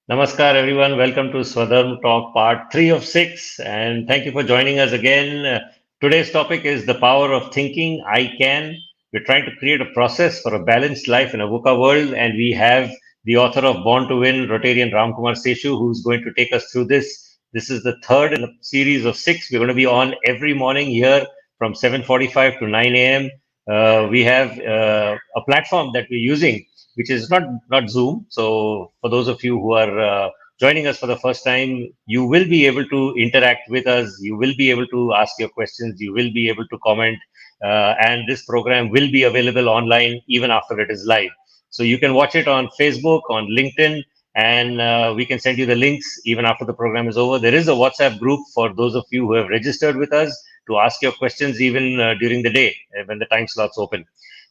Namaskar, everyone. Welcome to Swadharma Talk Part 3 of 6. And thank you for joining us again. Today's topic is the power of thinking. I can. We're trying to create a process for a balanced life in a VUCA world. And we have the author of Born to Win, Rotarian Ramkumar Seshu, who's going to take us through this. This is the third in a series of 6. We're going to be on every morning here from 7:45 to 9 a.m. We have a platform that we're using which is not Zoom. So for those of you who are joining us for the first time, you will be able to interact with us. You will be able to ask your questions. You will be able to comment, and this program will be available online even after it is live. So you can watch it on Facebook, on LinkedIn, and we can send you the links even after the program is over. There is a WhatsApp group for those of you who have registered with us to ask your questions even during the day when the time slots open.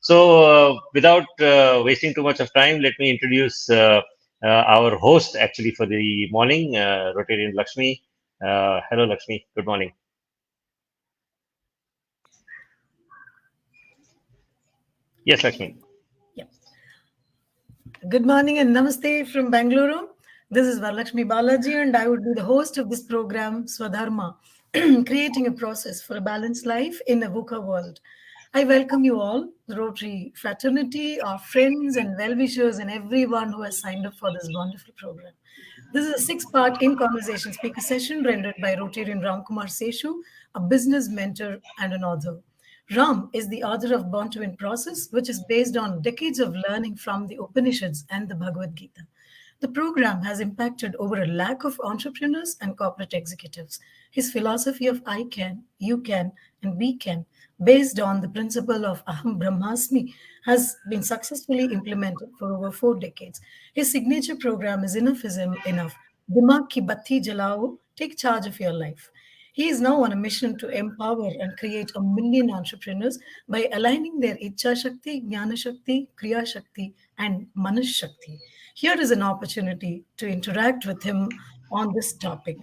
So, without wasting too much of time, let me introduce our host actually for the morning, Rotarian Lakshmi. Hello, Lakshmi. Good morning. Yes, Lakshmi. Yeah. Good morning and namaste from Bangalore. This is Varlakshmi Balaji, and I would be the host of this program, Swadharma, creating a process for a balanced life in a VUCA world. I welcome you all, the Rotary fraternity, our friends and well-wishers, and everyone who has signed up for this wonderful program. This is a six-part in-conversation speaker session rendered by Rotarian Ramkumar Seshu, a business mentor and an author. Ram is the author of Born to Win Process, which is based on decades of learning from the Upanishads and the Bhagavad Gita. The program has impacted over a lakh of entrepreneurs and corporate executives. His philosophy of I can, you can, and we can, based on the principle of Aham Brahmasmi, has been successfully implemented for over 4 decades. His signature program is Enough is Enough. Dimag ki batti jalao, take charge of your life. He is now on a mission to empower and create a million entrepreneurs by aligning their Ichcha Shakti, Jnana Shakti, Kriya Shakti, and Manas Shakti. Here is an opportunity to interact with him on this topic,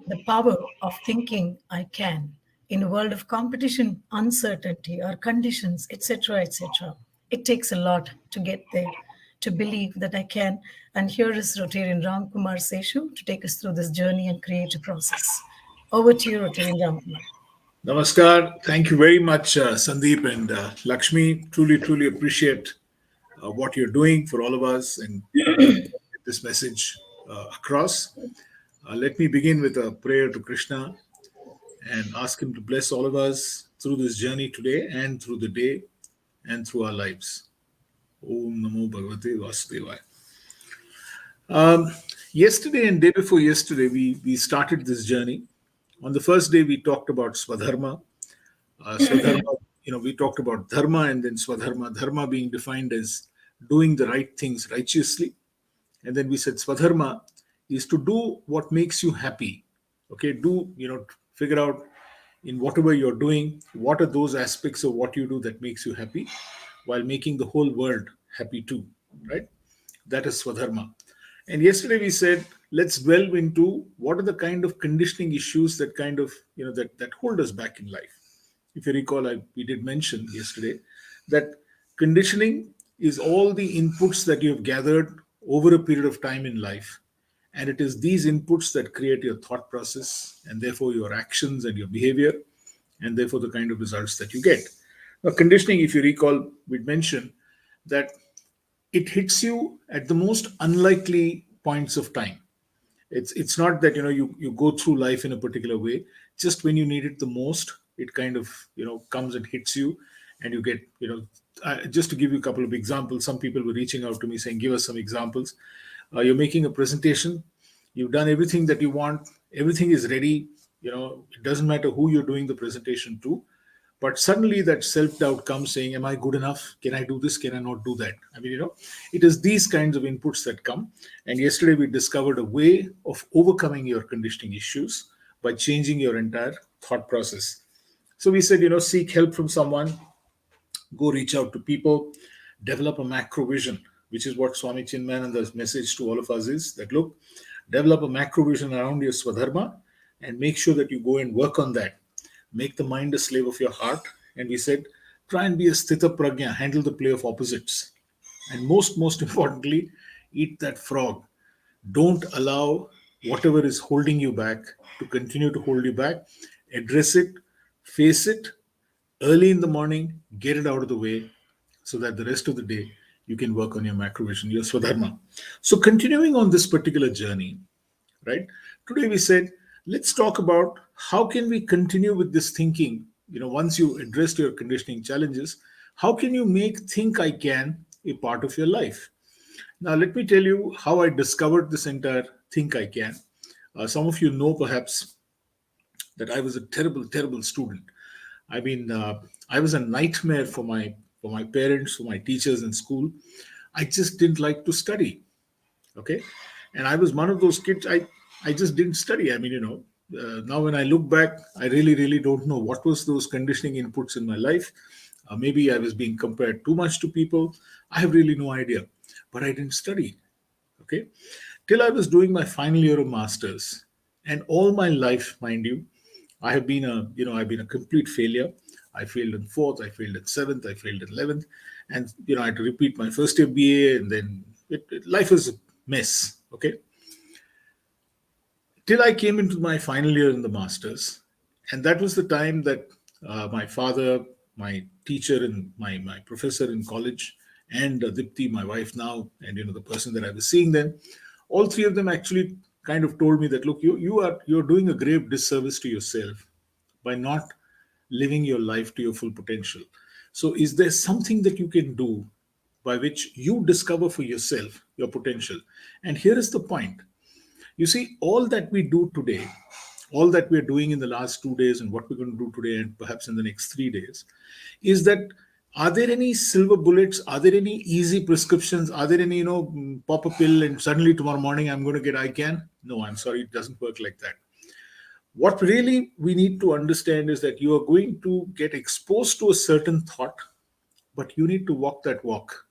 the power of thinking I can in a world of competition, uncertainty, or conditions, etc., etc. It takes a lot to get there, to believe that I can. And here is Rotarian Ramkumar Seshu to take us through this journey and create a process. Over to you, Rotarian Ramkumar. Namaskar. Thank you very much, Sandeep and Lakshmi. Truly appreciate what you're doing for all of us and get this message across. Let me begin with a prayer to Krishna and ask him to bless all of us through this journey today and through the day and through our lives. Om Namo Bhagavate Vasudevaya. Yesterday and day before yesterday, we started this journey. On the first day, we talked about Swadharma. Swadharma, we talked about Dharma and then Swadharma. Dharma being defined as doing the right things righteously. And then we said Swadharma is to do what makes you happy. Okay, figure out in whatever you're doing, what are those aspects of what you do that makes you happy while making the whole world happy too, right? That is Swadharma. And yesterday we said, let's delve into what are the kind of conditioning issues that that hold us back in life. If you recall, we did mention yesterday that conditioning is all the inputs that you have gathered over a period of time in life. And it is these inputs that create your thought process and therefore your actions and your behavior and therefore the kind of results that you get. Now, conditioning, if you recall, we'd mentioned that it hits you at the most unlikely points of time. It's not that you go through life in a particular way. Just when you need it the most, it kind of comes and hits you, and you get just to give you a couple of examples. Some people were reaching out to me saying, "Give us some examples." You're making a presentation. You've done everything that you want. Everything is ready. It doesn't matter who you're doing the presentation to. But suddenly that self-doubt comes saying, am I good enough? Can I do this? Can I not do that? I mean, it is these kinds of inputs that come. And yesterday we discovered a way of overcoming your conditioning issues by changing your entire thought process. So we said, seek help from someone, go reach out to people, develop a macro vision, which is what Swami Chinmayananda's message to all of us is that, look, develop a macro vision around your Swadharma and make sure that you go and work on that. Make the mind a slave of your heart. And we said, try and be a sthita prajna, handle the play of opposites. And most importantly, eat that frog. Don't allow whatever is holding you back to continue to hold you back. Address it, face it early in the morning, get it out of the way so that the rest of the day you can work on your macro vision, your Swadharma. So, continuing on this particular journey, right? Today we said, let's talk about how can we continue with this thinking. Once you addressed your conditioning challenges, how can you make think I can a part of your life? Now, let me tell you how I discovered this entire think I can. Some of you know perhaps that I was a terrible, terrible student. I mean, I was a nightmare for my parents, for my teachers in school. I just didn't like to study. Okay, and I was one of those kids. I just didn't study. I mean, now when I look back, I really don't know what was those conditioning inputs in my life. Maybe I was being compared too much to people. I have really no idea, but I didn't study. Okay, till I was doing my final year of masters, and all my life, mind you, I have been a complete failure. I failed in fourth, I failed in seventh, I failed in 11th, and I had to repeat my first year BA, and then life was a mess. Okay, till I came into my final year in the masters, and that was the time that my father, my teacher, and my professor in college, and Dipti, my wife now, and the person that I was seeing then, all three of them actually kind of told me that, look, you're doing a grave disservice to yourself by not living your life to your full potential. So, is there something that you can do by which you discover for yourself your potential? And here is the point. You see, all that we do today, all that we're doing in the last 2 days, and what we're going to do today and perhaps in the next 3 days, is that are there any silver bullets? Are there any easy prescriptions? Are there any, pop a pill and suddenly tomorrow morning I'm going to get I can? No, I'm sorry, it doesn't work like that. What really we need to understand is that you are going to get exposed to a certain thought, but you need to walk that walk.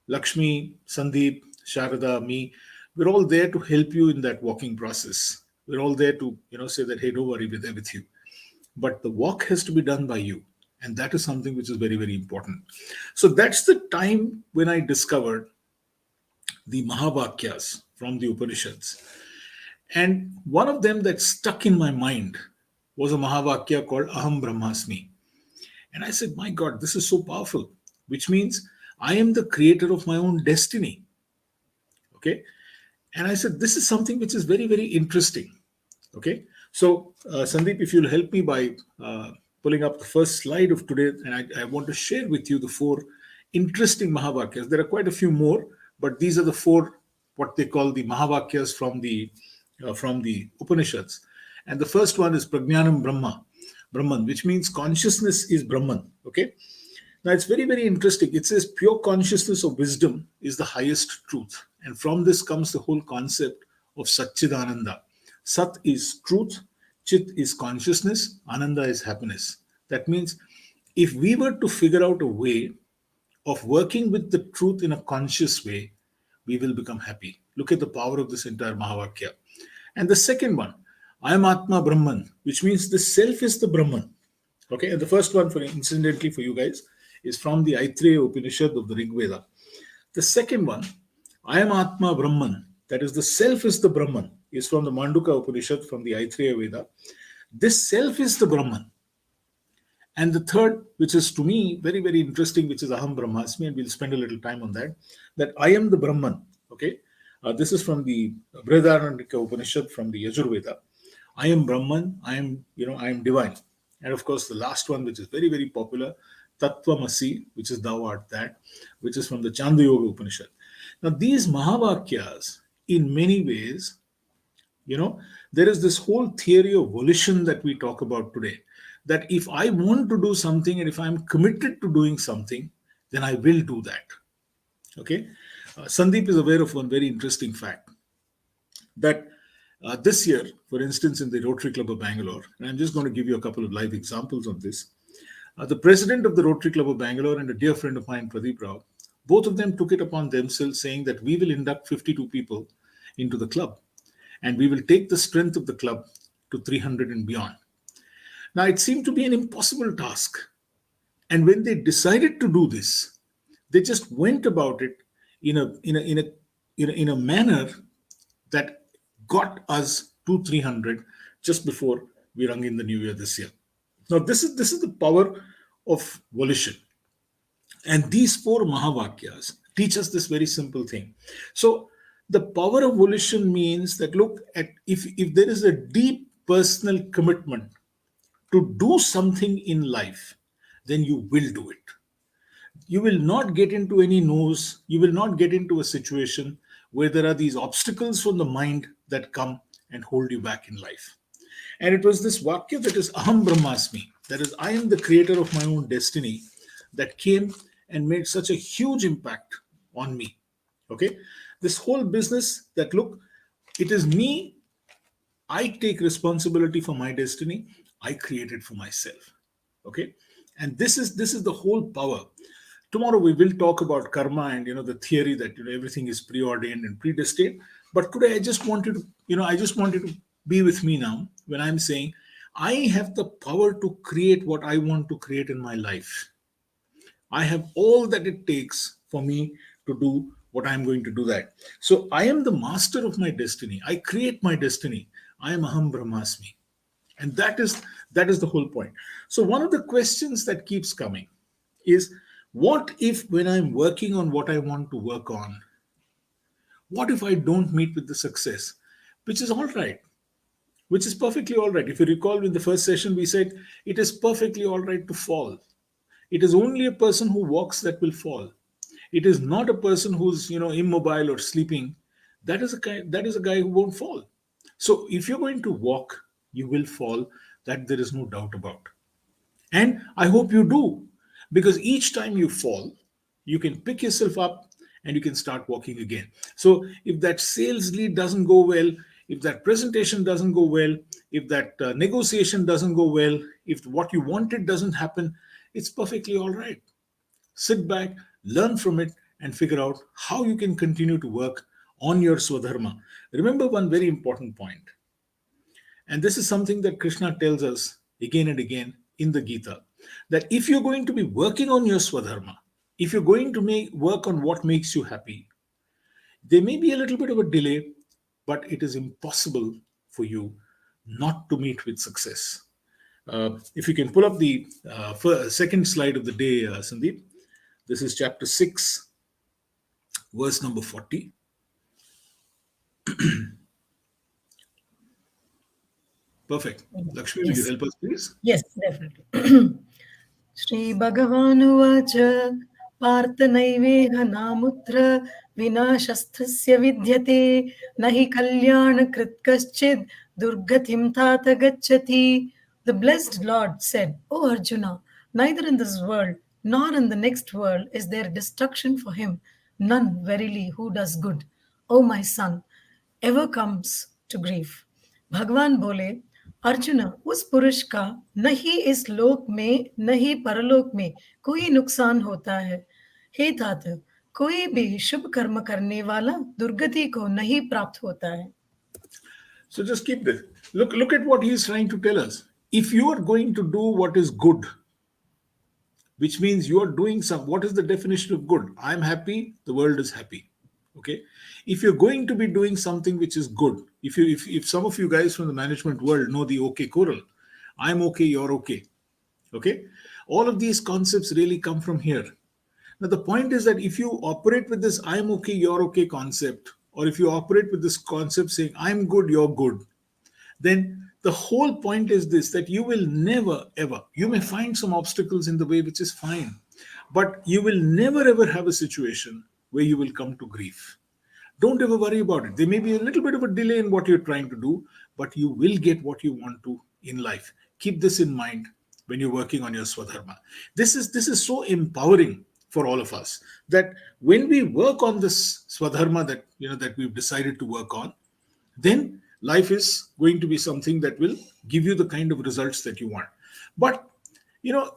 Lakshmi, Sandeep, Sharada, me, we're all there to help you in that walking process. We're all there to, say that, hey, don't worry, we're there with you. But the walk has to be done by you. And that is something which is very, very important. So that's the time when I discovered the mahavakyas from the Upanishads. And one of them that stuck in my mind was a mahavakya called Aham Brahmasmi. And I said, my God, this is so powerful, which means I am the creator of my own destiny. Okay. And I said, this is something which is very, very interesting. Okay. So, Sandeep, if you'll help me by pulling up the first slide of today, and I want to share with you the 4 interesting mahavakyas. There are quite a few more, but these are the 4, what they call the mahavakyas from the Upanishads. And the first one is Prajnanam Brahman, which means consciousness is Brahman. Okay. Now it's very, very interesting. It says pure consciousness of wisdom is the highest truth. And from this comes the whole concept of Satchidananda. Sat is truth, Chit is consciousness, Ananda is happiness. That means if we were to figure out a way of working with the truth in a conscious way, we will become happy. Look at the power of this entire Mahavakya. And the second one, I am Atma Brahman, which means the self is the Brahman. Okay, and the first one, incidentally for you guys, is from the Aitreya Upanishad of the Rig Veda. The second one, I am Atma Brahman, that is the self is the Brahman, is from the Manduka Upanishad from the Aitreya Veda. This self is the Brahman. And the third, which is to me very, very interesting, which is Aham Brahmasmi, and we'll spend a little time on that I am the Brahman. Okay, this is from the Brihadaranyaka Upanishad from the Yajurveda. I am Brahman, I am divine. And of course, the last one, which is very, very popular, Tattvamasi, which is thou art that, which is from the Chandra Yoga Upanishad. Now, these Mahavakyas, in many ways, there is this whole theory of volition that we talk about today. That if I want to do something and if I'm committed to doing something, then I will do that. Okay. Sandeep is aware of one very interesting fact that this year, for instance, in the Rotary Club of Bangalore, and I'm just going to give you a couple of live examples of this. The president of the Rotary Club of Bangalore and a dear friend of mine, Pradeep Rao, both of them took it upon themselves saying that we will induct 52 people into the club and we will take the strength of the club to 300 and beyond. Now, it seemed to be an impossible task. And when they decided to do this, they just went about it in in a manner that got us to 300 just before we rung in the new year this year. Now, this is the power of volition. And these four mahavakyas teach us this very simple thing. So, the power of volition means that look at if there is a deep personal commitment to do something in life, then you will do it. You will not get into any no's, you will not get into a situation where there are these obstacles from the mind that come and hold you back in life. And it was this vakya that is aham brahmasmi, that is, I am the creator of my own destiny, that came and made such a huge impact on me. Okay, this whole business that look, it is me, I take responsibility for my destiny, I create it for myself. Okay, and this is the whole power. Tomorrow we will talk about karma and the theory that everything is preordained and predestined. But today I just wanted to be with me now when I'm saying I have the power to create what I want to create in my life. I have all that it takes for me to do what I'm going to do that. So I am the master of my destiny. I create my destiny. I am aham brahmasmi. And that is the whole point. So one of the questions that keeps coming is, what if when I'm working on what I want to work on, what if I don't meet with the success? Which is all right. Which is perfectly all right. If you recall, in the first session, we said it is perfectly all right to fall. It is only a person who walks that will fall. It is not a person who's immobile or sleeping. That is a guy who won't fall. So if you're going to walk, you will fall. That there is no doubt about. And I hope you do, because each time you fall, you can pick yourself up and you can start walking again. So if that sales lead doesn't go well, if that presentation doesn't go well, if that negotiation doesn't go well, if what you wanted doesn't happen, it's perfectly all right. Sit back, learn from it, and figure out how you can continue to work on your Swadharma. Remember one very important point. And this is something that Krishna tells us again and again in the Gita, that if you're going to be working on your Swadharma, if you're going to work on what makes you happy, there may be a little bit of a delay, but it is impossible for you not to meet with success. If you can pull up the second slide of the day, Sandeep. This is chapter 6, verse number 40. Perfect. Lakshmi, will you help us, please? Yes, definitely. Shri Bhagavanuvacha Parthanaiveha namutra vinashasthasya vidyate nahi kalyana kritkaschid durgatim tata gacchati. The blessed Lord said, O Arjuna, neither in this world nor in the next world is there destruction for him, none verily who does good, O my son, ever comes to grief. भगवान बोले, अर्जुन, उस पुरुष का न ही इस लोक में न ही परलोक में कोई नुकसान होता है। हे तात, कोई भी शुभ कर्म करने वाला दुर्गति को नहीं प्राप्त होता है। So just keep this. Look at what he is trying to tell us. If you are going to do what is good, which means you are doing what is the definition of good? I'm happy, the world is happy. Okay. If you're going to be doing something which is good, if some of you guys from the management world know the OK Choral, I'm okay, you're okay. Okay. All of these concepts really come from here. Now, the point is that if you operate with this I'm okay, you're okay concept, or if you operate with this concept saying I'm good, you're good, then the whole point is this, that you will never ever, you may find some obstacles in the way, which is fine, but you will never ever have a situation where you will come to grief. Don't ever worry about it. There may be a little bit of a delay in what you're trying to do, but you will get what you want to in life. Keep this in mind when you're working on your Swadharma. This is so empowering for all of us, that when we work on this Swadharma that we've decided to work on, then life is going to be something that will give you the kind of results that you want. But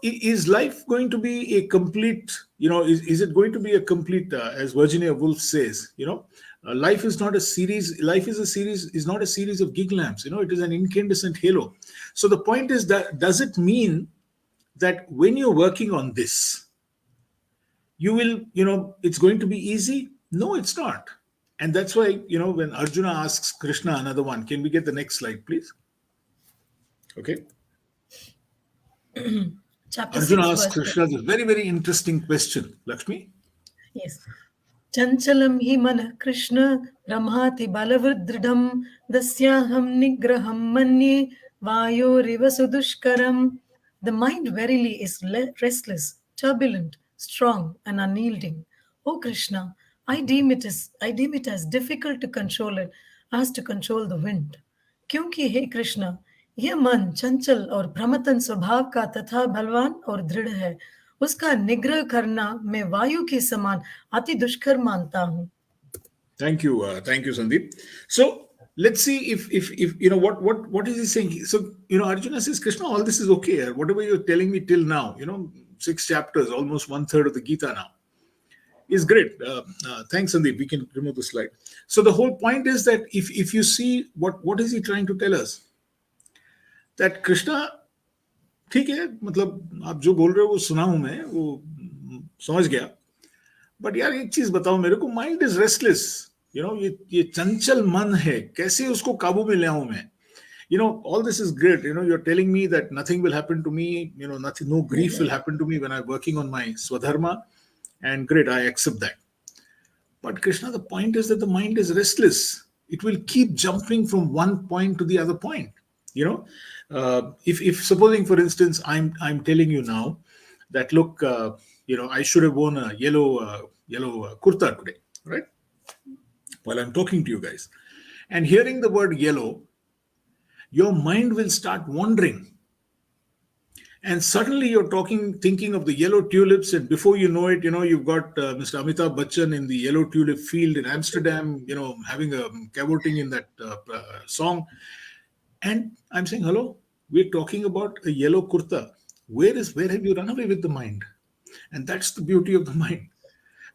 is life going to be a complete, is it going to be a complete, as Virginia Woolf says, life is not a series, is not a series of gig lamps, it is an incandescent halo. So the point is that, does it mean that when you're working on this, you will, it's going to be easy? No, it's not. And that's why, when Arjuna asks Krishna another one, can we get the next slide, please? Okay. Chapter Arjuna 6, asks verse 1. Krishna this very, very interesting question. Lakshmi? Yes. Chanchalam hi mana Krishna brahmati balavrdridham dasyaham nigraham manye vayoriva sudushkaram. The mind verily is restless, turbulent, strong, and unyielding. O Krishna, I deem it as difficult to control it as to control the wind. क्योंकि हे कृष्ण यह मन चंचल और भ्रमतन स्वभाव का तथा बलवान और दृढ़ है उसका निग्रह करना मैं वायु के समान अति दुष्कर मानता हूँ. Thank you, Sandeep. So let's see if what is he saying? So Arjuna says, Krishna, all this is okay. Whatever you're telling me till now, 6 chapters, almost 1/3 of the Gita now, is great. Thanks, Sandeep. We can remove the slide. So the whole point is that if you see what is he trying to tell us, that Krishna, ठीक है, मतलब आप जो बोल रहे हो वो सुना हूं मैं, वो समझ गया, बट यार एक चीज बताओ मेरे को, माइंड इज रेस्टलेस. ये चंचल मन है, कैसे उसको काबू में ले आऊं मैं? All this is great. You're telling me that nothing will happen to me, nothing, no grief will happen to me when I'm working on my Swadharma, and great, I accept that. But Krishna, the point is that the mind is restless. It will keep jumping from one point to the other point. If supposing, for instance, I'm telling you now that look, I should have worn a yellow kurta today, right? While I'm talking to you guys, and hearing the word yellow, your mind will start wandering. And suddenly you're thinking of the yellow tulips, and before you know it, you've got Mr. Amitabh Bachchan in the yellow tulip field in Amsterdam, having a cavorting in that song. And I'm saying, hello, we're talking about a yellow kurta. Where have you run away with the mind? And that's the beauty of the mind.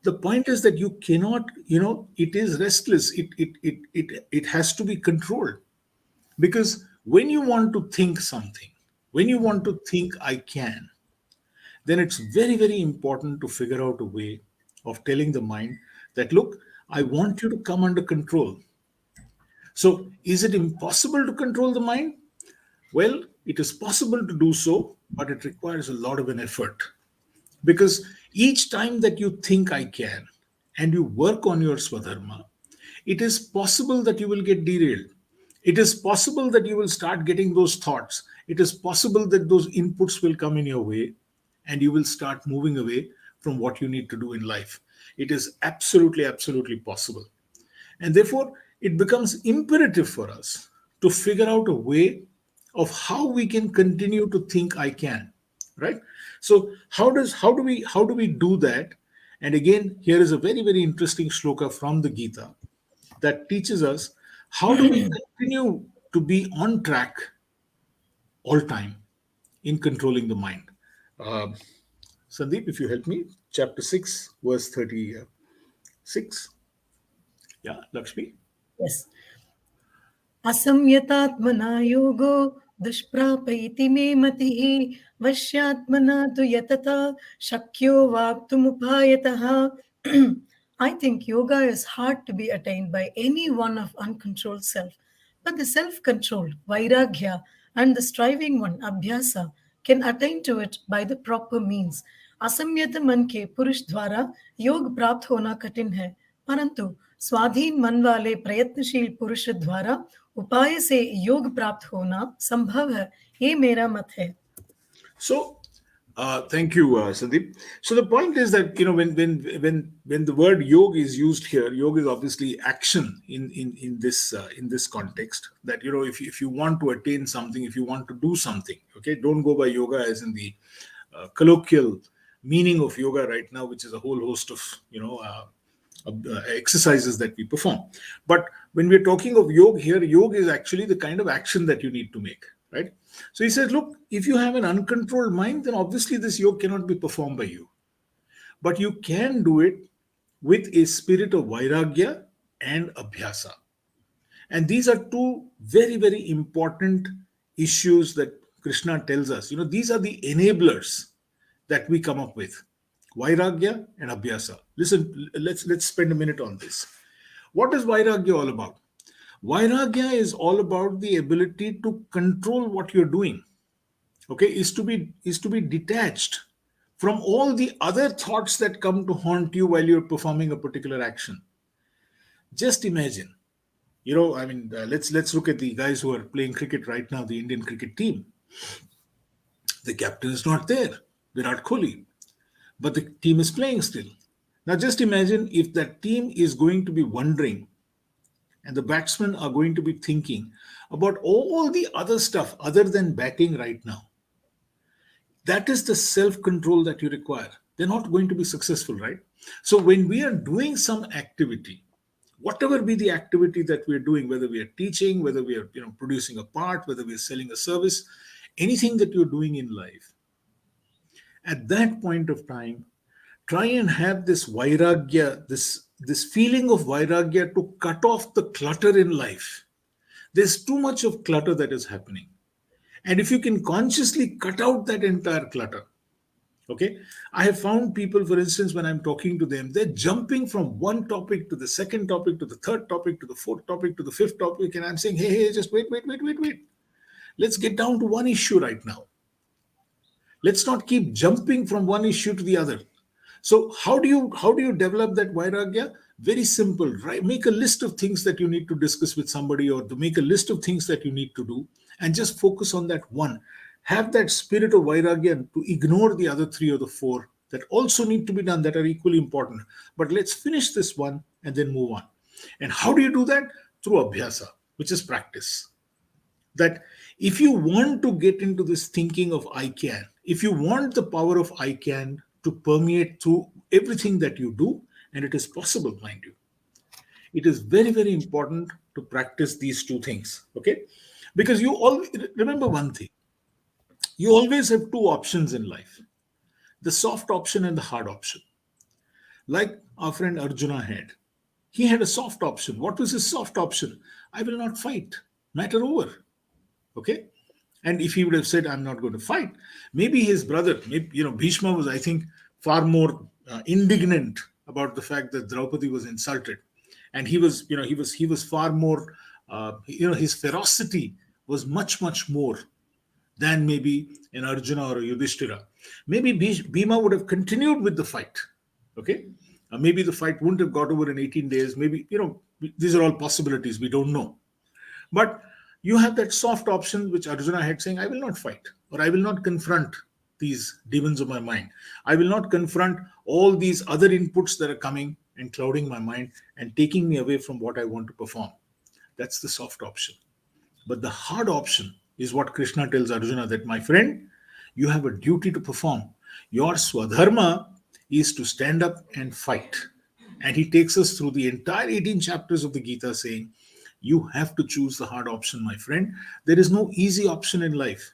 The point is that you cannot, it is restless. It has to be controlled. Because when you want to think something, when you want to think I can, then it's very, very important to figure out a way of telling the mind that, look, I want you to come under control. So is it impossible to control the mind? Well, it is possible to do so, but it requires a lot of an effort. Because each time that you think I can and you work on your Swadharma, it is possible that you will get derailed. It is possible that you will start getting those thoughts. It is possible that those inputs will come in your way and you will start moving away from what you need to do in life. It is absolutely, absolutely possible. And therefore, it becomes imperative for us to figure out a way of how we can continue to think I can, right? So how do we do that? And again, here is a very, very interesting shloka from the Gita that teaches us how do we continue to be on track all time in controlling the mind. Sandeep, if you help me, chapter 6, verse 36. Yeah, Lakshmi. Yes. असंयतात्मना योगो दुष्प्रापैति मे मतिः वश्यात्मना तु यतता शक्यो वाप्तुमुपायतः. I think yoga is hard to be attained by any one of uncontrolled self, but the self-controlled, vairagya, and the striving one, abhyasa, can attain to it by the proper means. असंयत मन के पुरुष द्वारा योग प्राप्त होना कठिन है, परंतु स्वाधीन मन वाले प्रयत्नशील पुरुष द्वारा उपाय से योग प्राप्त होना संभव है. ये मेरा मत है. So, thank you, Sandeep. So the point is that when the word yoga is used here, yoga is obviously action in this context. That if you want to attain something, if you want to do something, okay, don't go by yoga as in the colloquial meaning of yoga right now, which is a whole host of exercises that we perform. But when we're talking of yoga here, yoga is actually the kind of action that you need to make, right? So he says, look, if you have an uncontrolled mind, then obviously this yoga cannot be performed by you. But you can do it with a spirit of vairagya and abhyasa. And these are two very, very important issues that Krishna tells us. These are the enablers that we come up with. Vairagya and abhyasa. Listen, let's spend a minute on this. What is Vairagya all about? Vairagya is all about the ability to control what you're doing. Okay, is to be detached from all the other thoughts that come to haunt you while you're performing a particular action. Just imagine, let's look at the guys who are playing cricket right now, the Indian cricket team. The captain is not there, Virat Kohli, but the team is playing still. Now, just imagine if that team is going to be wondering and the batsmen are going to be thinking about all the other stuff other than batting right now. That is the self control that you require. They're not going to be successful, right? So, when we are doing some activity, whatever be the activity that we're doing, whether we are teaching, whether we are producing a part, whether we are selling a service, anything that you're doing in life, at that point of time, try and have this vairagya, this feeling of vairagya to cut off the clutter in life. There's too much of clutter that is happening. And if you can consciously cut out that entire clutter, okay, I have found people, for instance, when I'm talking to them, they're jumping from one topic to the second topic, to the third topic, to the fourth topic, to the fifth topic. And I'm saying, hey, just wait. Let's get down to one issue right now. Let's not keep jumping from one issue to the other. So how do you develop that vairagya? Very simple, right? Make a list of things that you need to discuss with somebody, or to make a list of things that you need to do, and just focus on that one. Have that spirit of vairagya to ignore the other three or the four that also need to be done, that are equally important. But let's finish this one and then move on. And how do you do that? Through abhyasa, which is practice. That if you want to get into this thinking of I can, if you want the power of I can to permeate through everything that you do, and it is possible, mind you, it is very, very important to practice these two things. Okay, because you all remember one thing: you always have two options in life, the soft option and the hard option. Like our friend Arjuna had. He had a soft option. What was his soft option? I will not fight. Matter over. Okay? And if he would have said, I'm not going to fight, maybe his brother, Bhishma was, I think, far more indignant about the fact that Draupadi was insulted. And he was far more, his ferocity was much, much more than maybe an Arjuna or a Yudhishthira. Maybe Bhima would have continued with the fight. Okay? Maybe the fight wouldn't have got over in 18 days. Maybe, these are all possibilities. We don't know. But you have that soft option which Arjuna had, saying, I will not fight, or I will not confront these demons of my mind. I will not confront all these other inputs that are coming and clouding my mind and taking me away from what I want to perform. That's the soft option. But the hard option is what Krishna tells Arjuna, that, my friend, you have a duty to perform. Your Swadharma is to stand up and fight. And he takes us through the entire 18 chapters of the Gita saying, you have to choose the hard option, my friend. There is no easy option in life.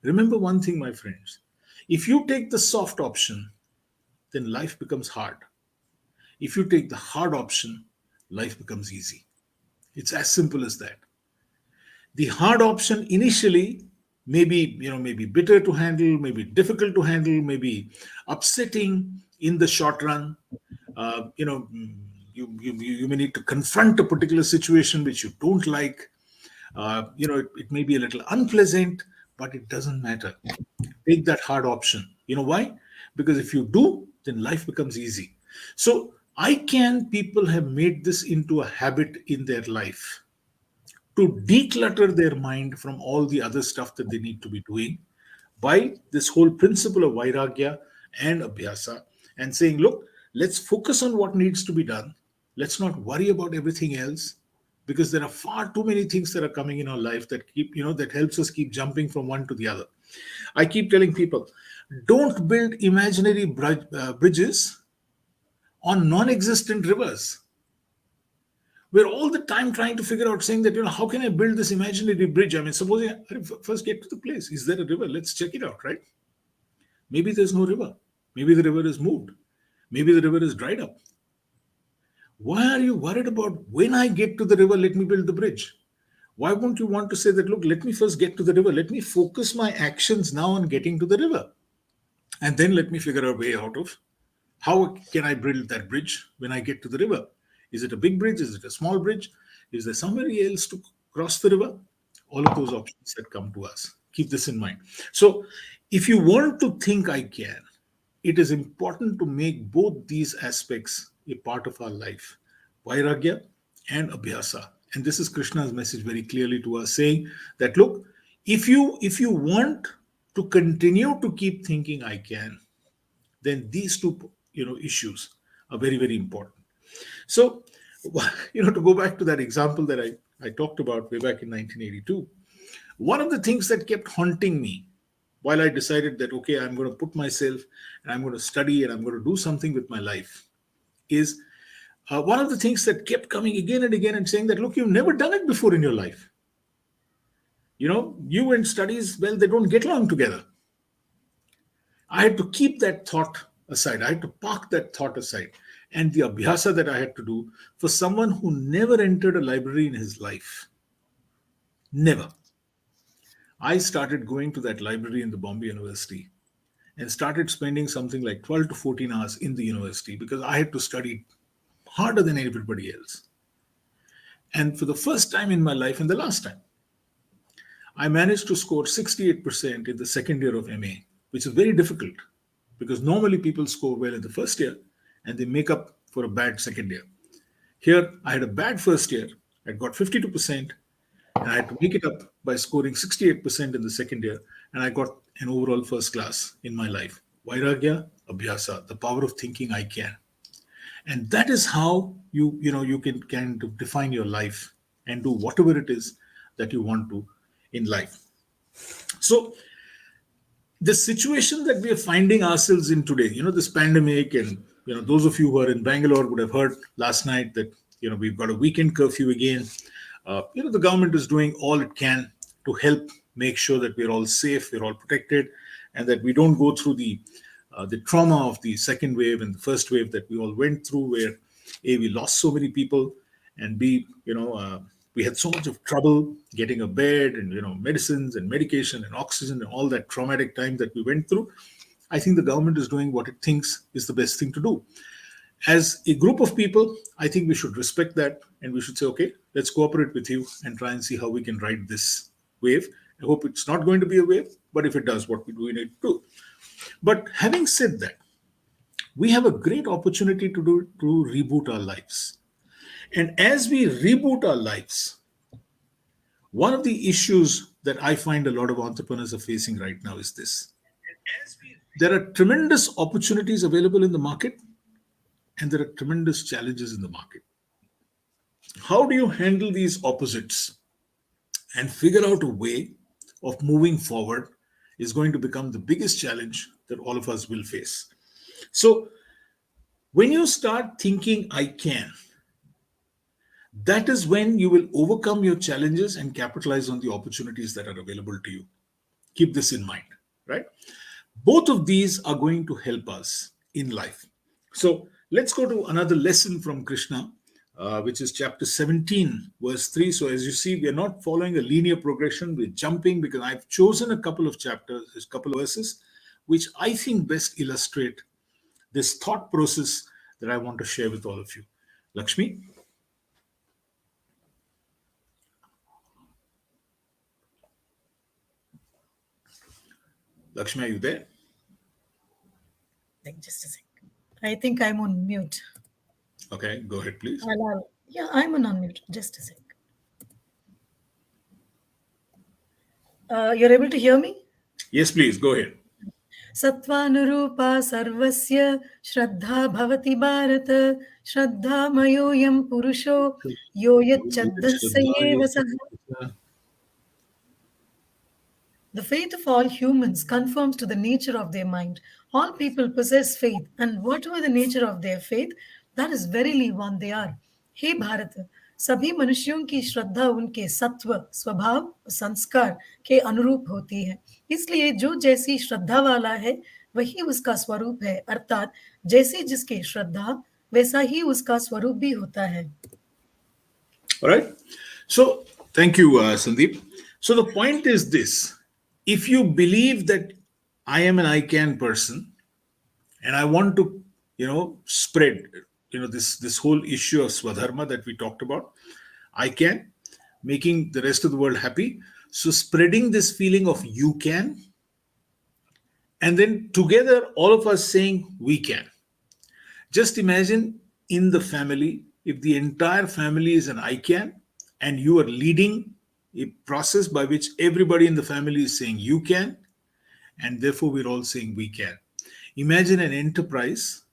Remember one thing, my friends. If you take the soft option, then life becomes hard. If you take the hard option, life becomes easy. It's as simple as that. The hard option initially may be bitter to handle, maybe difficult to handle, maybe upsetting in the short run. You may need to confront a particular situation which you don't like. It may be a little unpleasant, but it doesn't matter. Take that hard option. You know why? Because if you do, then life becomes easy. So people have made this into a habit in their life, to declutter their mind from all the other stuff that they need to be doing by this whole principle of vairagya and abhyasa, and saying, look, let's focus on what needs to be done. Let's not worry about everything else, because there are far too many things that are coming in our life that that helps us keep jumping from one to the other. I keep telling people, don't build imaginary bridges on non-existent rivers. We're all the time trying to figure out, saying that, how can I build this imaginary bridge? I mean, supposing I first get to the place. Is there a river? Let's check it out, right? Maybe there's no river. Maybe the river is moved. Maybe the river is dried up. Why are you worried about, when I get to the river, let me build the bridge? Why won't you want to say that, look, let me first get to the river. Let me focus my actions now on getting to the river. And then let me figure out a way out of how can I build that bridge when I get to the river. Is it a big bridge? Is it a small bridge? Is there somewhere else to cross the river? All of those options that come to us. Keep this in mind. So, if you want to think I can, it is important to make both these aspects a part of our life, Vairagya and Abhyasa. And this is Krishna's message very clearly to us, saying that look, if you want to continue to keep thinking I can, then these two issues are very, very important. So, to go back to that example that I talked about way back in 1982, one of the things that kept haunting me while I decided that, okay, I'm going to put myself and I'm going to study and I'm going to do something with my life is one of the things that kept coming again and again and saying that, look, you've never done it before in your life. You and studies, well, they don't get along together. I had to keep that thought aside. I had to park that thought aside. And the abhyasa that I had to do for someone who never entered a library in his life, never. I started going to that library in the Bombay University and started spending something like 12 to 14 hours in the university because I had to study harder than everybody else. And for the first time in my life and the last time, I managed to score 68% in the second year of MA, which is very difficult because normally people score well in the first year and they make up for a bad second year. Here, I had a bad first year. I got 52%, and I had to make it up by scoring 68% in the second year, and I got an overall first class in my life. Vairagya, Abhyasa, the power of thinking I can. And that is how you can define your life and do whatever it is that you want to in life. So the situation that we are finding ourselves in today, this pandemic, and those of you who are in Bangalore would have heard last night that we've got a weekend curfew again. The government is doing all it can to help make sure that we're all safe, we're all protected, and that we don't go through the trauma of the second wave and the first wave that we all went through, where A, we lost so many people, and B, we had so much of trouble getting a bed and medicines and medication and oxygen and all that traumatic time that we went through. I think the government is doing what it thinks is the best thing to do. As a group of people, I think we should respect that and we should say, okay, let's cooperate with you and try and see how we can ride this wave. I hope it's not going to be a wave, but if it does, what do we need to do? But having said that, we have a great opportunity to reboot our lives. And as we reboot our lives, one of the issues that I find a lot of entrepreneurs are facing right now is this. There are tremendous opportunities available in the market, and there are tremendous challenges in the market. How do you handle these opposites and figure out a way of moving forward is going to become the biggest challenge that all of us will face. So when you start thinking, I can, that is when you will overcome your challenges and capitalize on the opportunities that are available to you. Keep this in mind, right? Both of these are going to help us in life. So let's go to another lesson from Krishna, which is chapter 17, verse 3. So as you see, we are not following a linear progression. We're jumping because I've chosen a couple of chapters, a couple of verses, which I think best illustrate this thought process that I want to share with all of you. Lakshmi? Lakshmi, are you there? Just a second. I think I'm on mute. Okay, go ahead, please. Yeah, I'm on mute. Just a sec. You're able to hear me? Yes, please, go ahead. Sattvanurupa sarvasya shraddha bhavati bharata shraddha mayoyam purusho yoyachaddasyeva saha. The faith of all humans conforms to the nature of their mind. All people possess faith, and whatever the nature of their faith, that is verily one they are. हे भारत, सभी मनुष्यों की श्रद्धा उनके सत्व, स्वभाव, संस्कार के अनुरूप होती है. इसलिए जो जैसी श्रद्धा वाला है, वही उसका स्वरूप है. अर्थात जैसी जिसकी श्रद्धा, वैसा ही उसका स्वरूप भी होता है. All right. So, thank you, Sandeep. So, the point is this. If you believe that I am an I can person and I want to, spread this whole issue of Swadharma that we talked about. I can, making the rest of the world happy. So spreading this feeling of you can, and then together all of us saying we can. Just imagine in the family, if the entire family is an I can, and you are leading a process by which everybody in the family is saying you can, and therefore we're all saying we can. Imagine an enterprise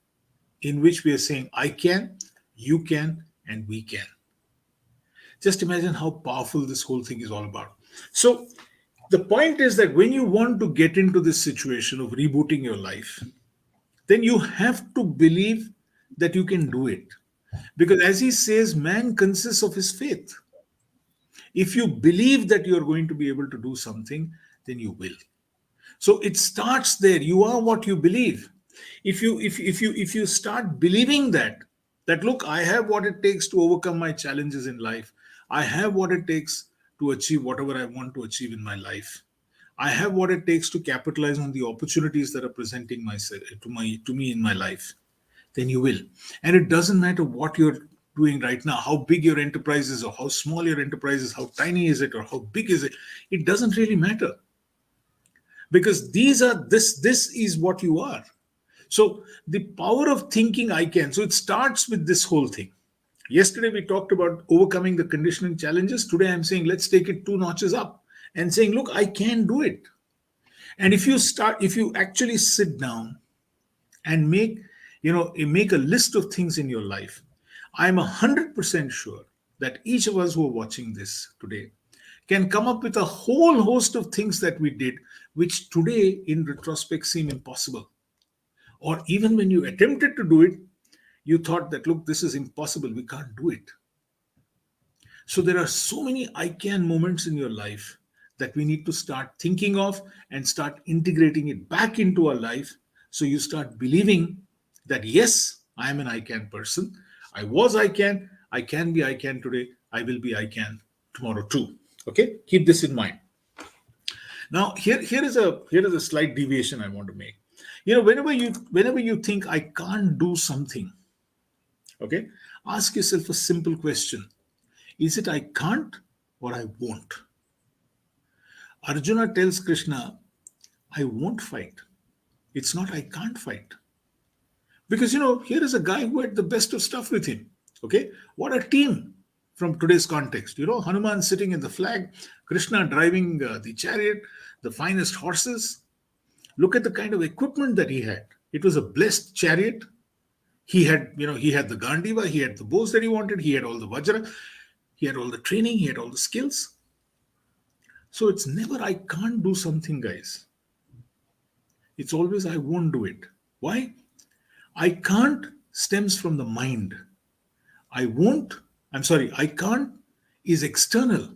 in which we are saying I can, you can, and we can. Just imagine how powerful this whole thing is all about. So the point is that when you want to get into this situation of rebooting your life, then you have to believe that you can do it. Because as he says, man consists of his faith. If you believe that you're going to be able to do something, then you will. So it starts there. You are what you believe. If you start believing that look, I have what it takes to overcome my challenges in life. I have what it takes to achieve whatever I want to achieve in my life. I have what it takes to capitalize on the opportunities that are presenting myself to me in my life. Then you will. And it doesn't matter what you're doing right now, how big your enterprise is, or how small your enterprise is, how tiny is it, or how big is it. It doesn't really matter. Because this is what you are. So the power of thinking I can. So it starts with this whole thing. Yesterday we talked about overcoming the conditioning challenges. Today I'm saying let's take it 2 notches up and saying, look, I can do it. And if you actually sit down and make a list of things in your life, I'm 100% sure that each of us who are watching this today can come up with a whole host of things that we did, which today in retrospect seem impossible. Or even when you attempted to do it, you thought that, look, this is impossible, we can't do it. So there are so many I can moments in your life that we need to start thinking of and start integrating it back into our life. So you start believing that, yes, I am an I can person. I was I can be I can today. I will be I can tomorrow too. Okay, keep this in mind. Now, here is a slight deviation I want to make. Whenever you think I can't do something, okay, ask yourself a simple question: is it I can't or I won't? Arjuna tells Krishna, I won't fight. It's not I can't fight. Because here is a guy who had the best of stuff with him. Okay, what a team from today's context. Hanuman sitting in the flag, Krishna driving the chariot, the finest horses. Look at the kind of equipment that he had. It was a blessed chariot. He had the Gandiva, he had the bows that he wanted, he had all the Vajra, he had all the training, he had all the skills. So it's never I can't do something, guys. It's always I won't do it. Why? I can't stems from the mind. I can't is external.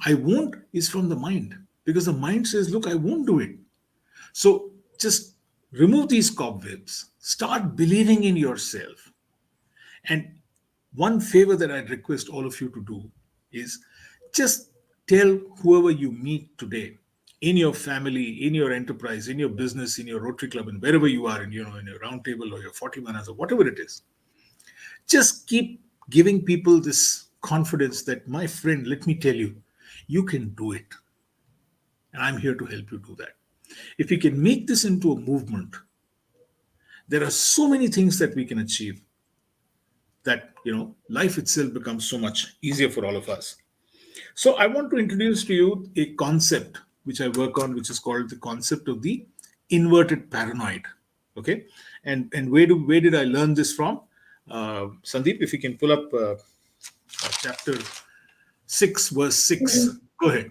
I won't is from the mind. Because the mind says, look, I won't do it. So just remove these cobwebs. Start believing in yourself. And one favor that I'd request all of you to do is just tell whoever you meet today, in your family, in your enterprise, in your business, in your Rotary Club, and wherever you are, in your round table or your 40 manas or whatever it is, just keep giving people this confidence that, my friend, let me tell you, you can do it. And I'm here to help you do that. If we can make this into a movement, there are so many things that we can achieve that, life itself becomes so much easier for all of us. So I want to introduce to you a concept which I work on, which is called the concept of the inverted paranoid. Okay. And where did I learn this from? Sandeep, if you can pull up chapter 6, verse 6. Go ahead.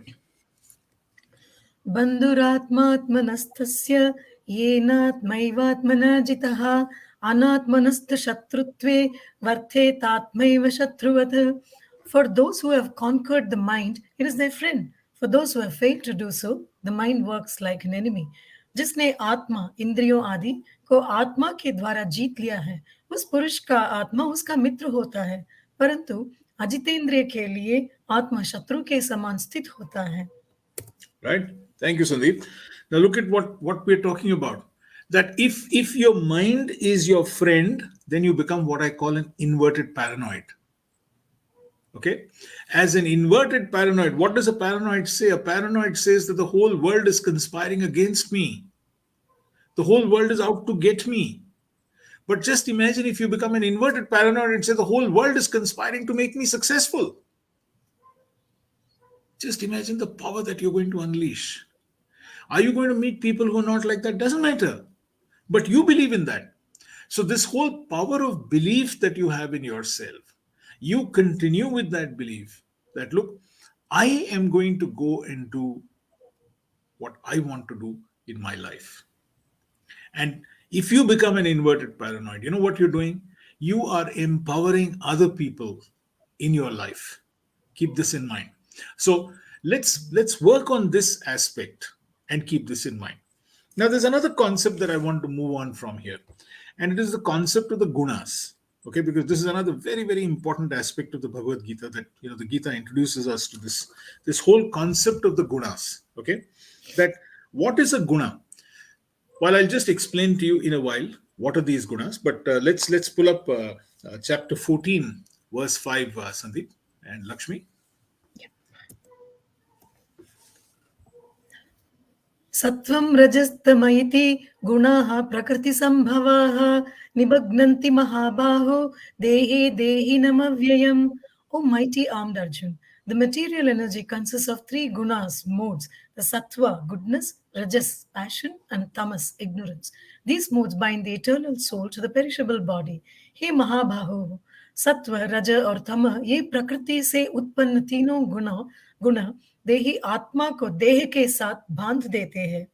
बन्धुरात्मात्मनस्तस्य येनात्मैवात्मना जितः अनात्मनस्तु शत्रुत्वे वर्तेतात्मैव शत्रुवत्. For those who have conquered the mind, it is their friend. For those who have failed to do so, the mind works like an enemy. जिसने आत्मा, इंद्रियों आदि को आत्मा के द्वारा जीत लिया है, उस पुरुष का आत्मा उसका मित्र होता है, परंतु अजितेंद्रिय के लिए आत्मा शत्रु के समान स्थित होता है. Right? Thank you, Sandeep. Now look at what we're talking about. that if your mind is your friend, then you become what I call an inverted paranoid. Okay, as an inverted paranoid, what does a paranoid say? A paranoid says that the whole world is conspiring against me, the whole world is out to get me. But just imagine if you become an inverted paranoid and say the whole world is conspiring to make me successful. Just imagine the power that you're going to unleash. Are you going to meet people who are not like that? Doesn't matter. But you believe in that. So, this whole power of belief that you have in yourself, you continue with that belief that, look, I am going to go and do what I want to do in my life. And if you become an inverted paranoid, you know what you're doing? You are empowering other people in your life. Keep this in mind. So let's work on this aspect and keep this in mind. Now, there's another concept that I want to move on from here, and it is the concept of the gunas. Okay, because this is another very, very important aspect of the Bhagavad Gita, that the Gita introduces us to this whole concept of the gunas. Okay, that what is a guna? Well, I'll just explain to you in a while what are these gunas, but let's pull up chapter 14, verse 5, Sandeep and Lakshmi. Sattvam rajastamaiti gunaha prakriti sambhavaha nibagnanti mahabaho dehe namavyayam. O mighty armed Arjun, the material energy consists of three gunas, modes: the sattva, goodness; rajas, passion; and tamas, ignorance. These modes bind the eternal soul to the perishable body. He Mahabaho, sattva, raja और तम ये प्रकृति से उत्पन्न तीनों गुण देही आत्मा को देह के साथ बांध देते हैं.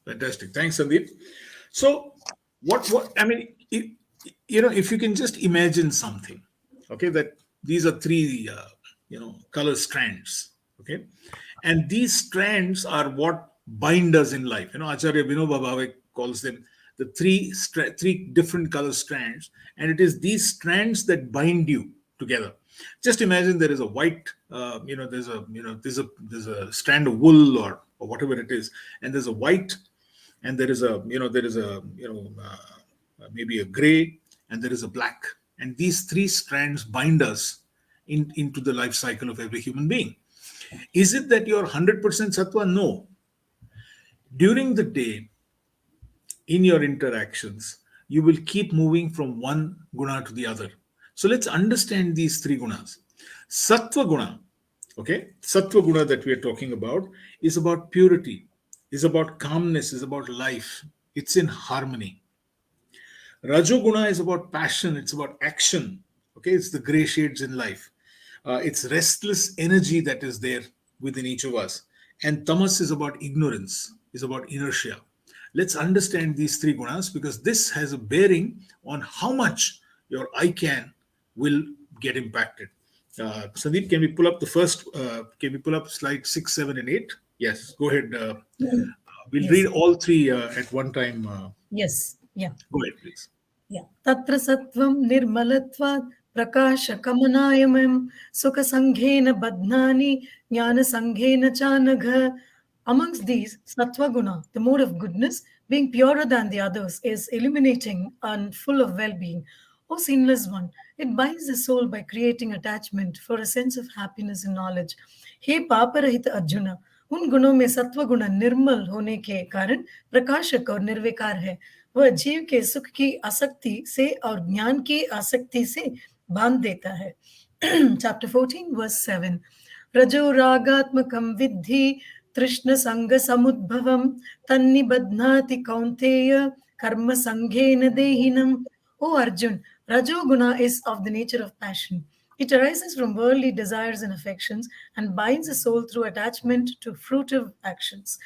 Fantastic. Thanks, Sandeep. So, what I mean, if you can just imagine something, okay, that these are three, color strands, okay, and these strands are what bind us in life. Acharya Vinoba Bhave calls them the three different color strands, and it is these strands that bind you together. Just imagine there is a white, there's a strand of wool or whatever it is, and there's a white, and there is maybe a gray, and there is a black, and these three strands bind us into the life cycle of every human being. Is it that you're 100% sattva? No. During the day, in your interactions, you will keep moving from one guna to the other. So let's understand these three gunas. Sattva guna, okay, sattva guna that we are talking about is about purity, is about calmness, is about life. It's in harmony. Rajoguna is about passion, it's about action. Okay, it's the gray shades in life. It's restless energy that is there within each of us. And tamas is about ignorance, is about inertia. Let's understand these three gunas, because this has a bearing on how much your I can will get impacted. Sandeep, can we pull up slide 6, 7, and 8? Yes, go ahead. We'll Yes. read all three at one time. Yes, yeah. Go ahead, please. Yeah. Tatra sattvam nirmalatvat prakasha kamanayamam sukha sanghena badhnani jnana sanghena chanagha. Amongst these, sattva guna, the mode of goodness, being purer than the others, is illuminating and full of well-being. O sinless one, it binds the soul by creating attachment for a sense of happiness and knowledge. हे पापरहित अर्जुन, उन गुणों में सत्व गुण निर्मल होने के कारण प्रकाशक और निर्विकार है. वह जीव के सुख की आसक्ति से और ज्ञान की आसक्ति से बांध देता है. Chapter 14, verse 7. रजो रागात्मकं विद्धि तृष्ण संग समुद्भवं तन्निबध्नाति कौन्तेय कर्म संघेन देहिनम्. O Arjun, Rajoguna is of the nature of passion. It arises from worldly desires and affections and binds the soul through attachment to fruitive actions.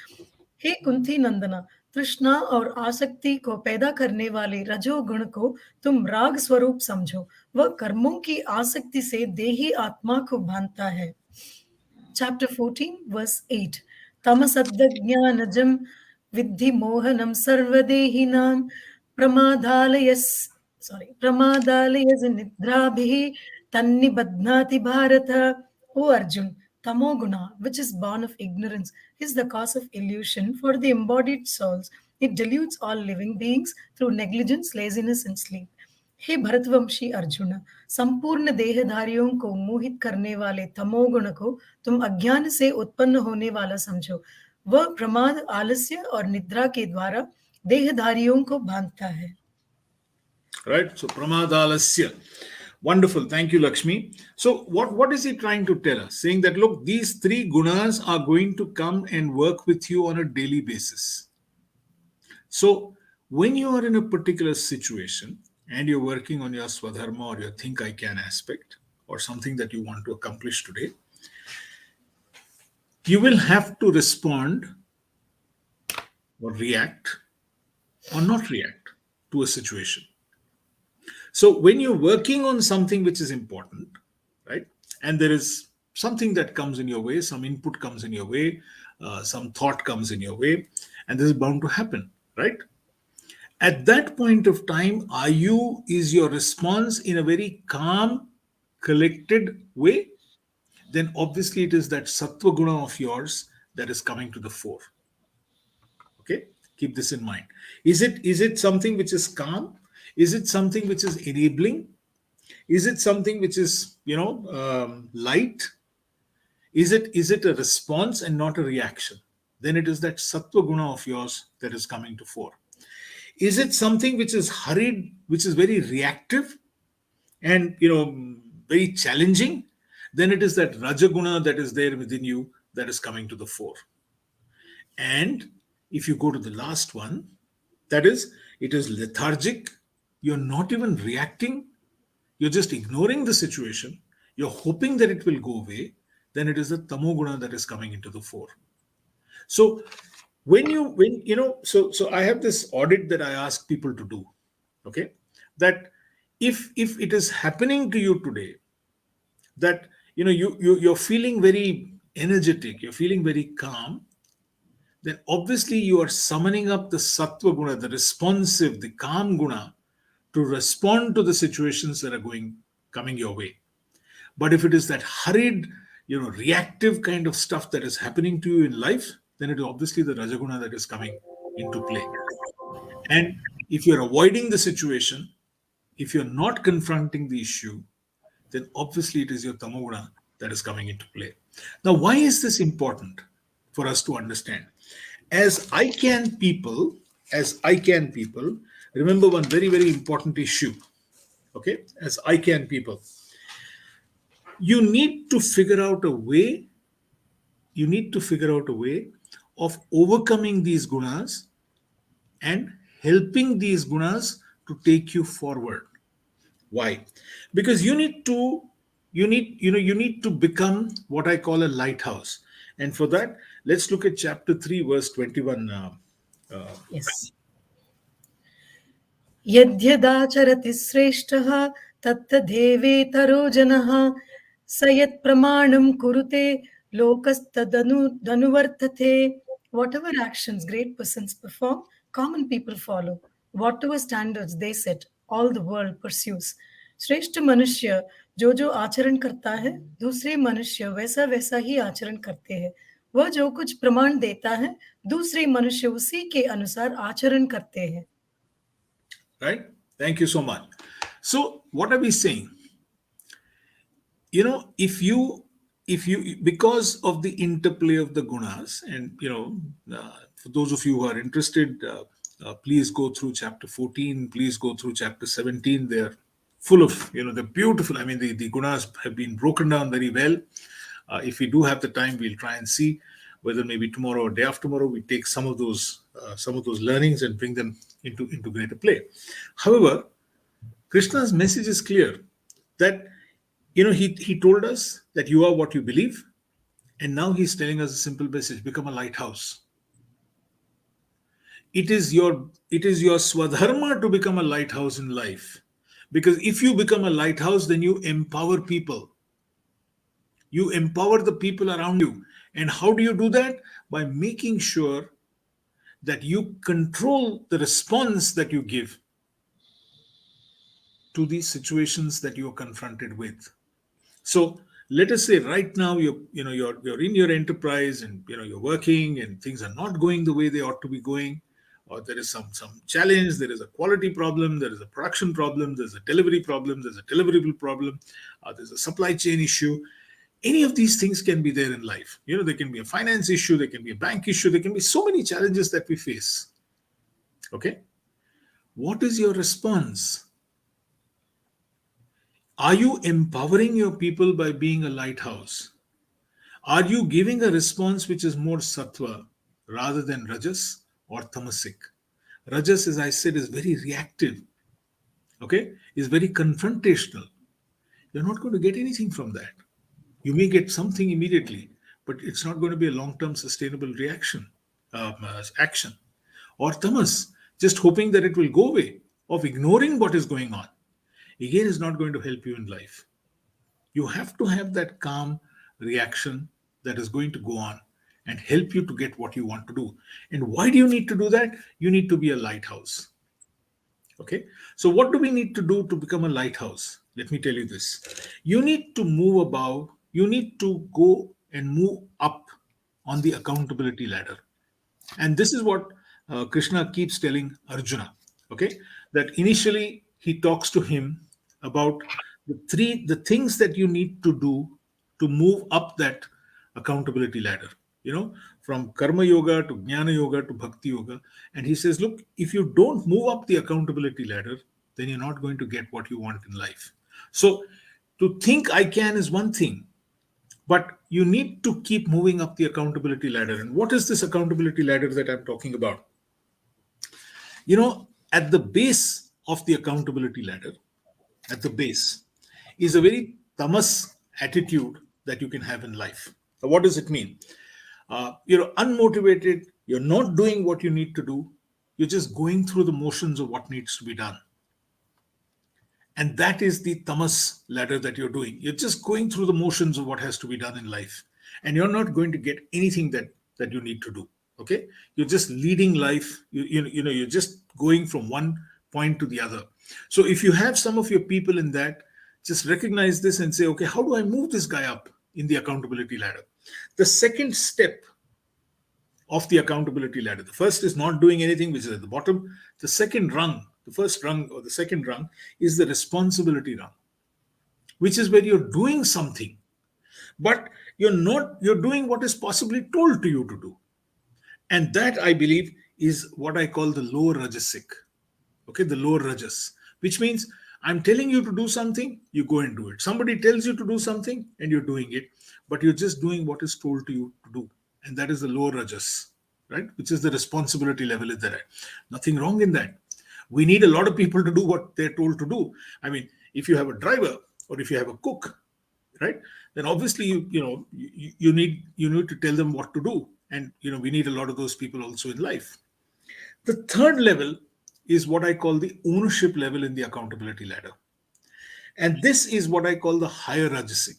हे कुंती नंदना, तृष्णा और आसक्ति को पैदा करने वाले रजोगुण को तुम राग स्वरूप समझो. वह कर्मों की आसक्ति से देही आत्मा को बांधता है. Chapter 14, verse 8. Tamasaddajnanajam viddhi mohanam sarvadehinam pramadalayas nidrabhi tanni badhnati bharata. O Arjun, Tamoguna, which is born of ignorance, is the cause of illusion for the embodied souls. It dilutes all living beings through negligence, laziness, and sleep. हे भरतवंशी अर्जुन, संपूर्ण देहधारियों को मोहित करने वाले तमोगुण को तुम अज्ञान से उत्पन्न होने वाला समझो। वह प्रमाद, आलस्य और निद्रा के द्वारा देहधारियों को बांधता है। Right? So pramadalasya. Wonderful. Thank you, Lakshmi. So what is he trying to tell us? Saying that, look, these three gunas are going to come and work with you on a daily basis. So when you are in a particular situation and you're working on your Swadharma or your think I can aspect or something that you want to accomplish today, you will have to respond or react or not react to a situation. So when you're working on something which is important, right, and there is something that comes in your way, some input comes in your way, some thought comes in your way, and this is bound to happen, right? At that point of time, is your response in a very calm, collected way? Then obviously it is that sattva guna of yours that is coming to the fore. Okay, keep this in mind. Is it something which is calm? Is it something which is enabling? Is it something which is, light? Is it a response and not a reaction? Then it is that sattva guna of yours that is coming to fore. Is it something which is hurried, which is very reactive and, very challenging? Then it is that rajaguna that is there within you that is coming to the fore. And if you go to the last one, that is, it is lethargic. You're not even reacting. You're just ignoring the situation. You're hoping that it will go away. Then it is the tamoguna that is coming into the fore. So so I have this audit that I ask people to do. Okay, that if it is happening to you today, that you're feeling very energetic, you're feeling very calm, then obviously you are summoning up the sattva guna, the responsive, the calm guna, to respond to the situations that are coming your way. But if it is that hurried, reactive kind of stuff that is happening to you in life, then it is obviously the rajaguna that is coming into play. And if you're avoiding the situation, if you're not confronting the issue, then obviously it is your tamoguna that is coming into play. Now, why is this important for us to understand? As I can people, remember one very, very important issue. Okay, as I can people, you need to figure out a way. Of overcoming these gunas and helping these gunas to take you forward. Why? Because you need to become what I call a lighthouse. And for that, let's look at chapter 3, verse 21. Yes. यद्यदाचरति श्रेष्ठः तत्तदेवेतरो जनः स यत् प्रमाणं कुरुते लोकस्तदनुवर्तते. Whatever actions great persons perform, common people follow. Whatever standards they set, all the world pursues. श्रेष्ठ मनुष्य जो जो आचरण करता है, दूसरे मनुष्य वैसा वैसा ही आचरण करते हैं. वह जो कुछ प्रमाण देता है, दूसरे मनुष्य उसी के अनुसार आचरण करते हैं. Right? Thank you so much. So what are we saying? If you because of the interplay of the gunas, and for those of you who are interested, please go through chapter 14, please go through chapter 17. They're full of, they're beautiful. I mean, the gunas have been broken down very well. If we do have the time, we'll try and see whether maybe tomorrow or day after tomorrow we take some of those learnings and bring them into greater play. However, Krishna's message is clear that he told us that you are what you believe, and now he's telling us a simple message: become a lighthouse. It is your Swadharma to become a lighthouse in life, because if you become a lighthouse, then you empower people. You empower the people around you. And how do you do that? By making sure that you control the response that you give to these situations that you are confronted with. So let us say right now you're in your enterprise and you're working and things are not going the way they ought to be going. or there is some challenge, there is a quality problem, there is a production problem, there's a delivery problem, there's a deliverable problem, there's a supply chain issue. Any of these things can be there in life. There can be a finance issue, there can be a bank issue, there can be so many challenges that we face. Okay? What is your response? Are you empowering your people by being a lighthouse? Are you giving a response which is more sattva rather than rajas or tamasic? Rajas, as I said, is very reactive, okay? Is very confrontational. You're not going to get anything from that. You may get something immediately, but it's not going to be a long-term sustainable action. Or tamas, just hoping that it will go away, of ignoring what is going on, again, is not going to help you in life. You have to have that calm reaction that is going to go on and help you to get what you want to do. And why do you need to do that? You need to be a lighthouse. Okay, so what do we need to do to become a lighthouse? Let me tell you this. You need to move above, you need to go and move up on the accountability ladder. And this is what Krishna keeps telling Arjuna, okay, that initially he talks to him about the things that you need to do to move up that accountability ladder, from karma yoga to jnana yoga to bhakti yoga. And he says, look, if you don't move up the accountability ladder, then you're not going to get what you want in life. So to think I can is one thing, but you need to keep moving up the accountability ladder. And what is this accountability ladder that I'm talking about? At the base of the accountability ladder, at the base, is a very tamas attitude that you can have in life. Now, what does it mean? You're unmotivated, you're not doing what you need to do, you're just going through the motions of what needs to be done. And that is the tamas ladder that you're doing. You're just going through the motions of what has to be done in life. And you're not going to get anything that you need to do. Okay? You're just leading life. You're just going from one point to the other. So if you have some of your people in that, just recognize this and say, okay, how do I move this guy up in the accountability ladder? The second step of the accountability ladder, the first is not doing anything, which is at the bottom. The second rung, the first rung or the second rung, is the responsibility rung, which is where you're doing something, but you're doing what is possibly told to you to do. And that, I believe, is what I call the lower rajasic. Okay, the lower rajas, which means I'm telling you to do something, you go and do it. Somebody tells you to do something and you're doing it, but you're just doing what is told to you to do. And that is the lower rajas, right? Which is the responsibility level is there. Nothing wrong in that. We need a lot of people to do what they're told to do. I mean, if you have a driver or if you have a cook, right, then obviously you need to tell them what to do. And we need a lot of those people also in life. The third level is what I call the ownership level in the accountability ladder. And this is what I call the higher rajasic.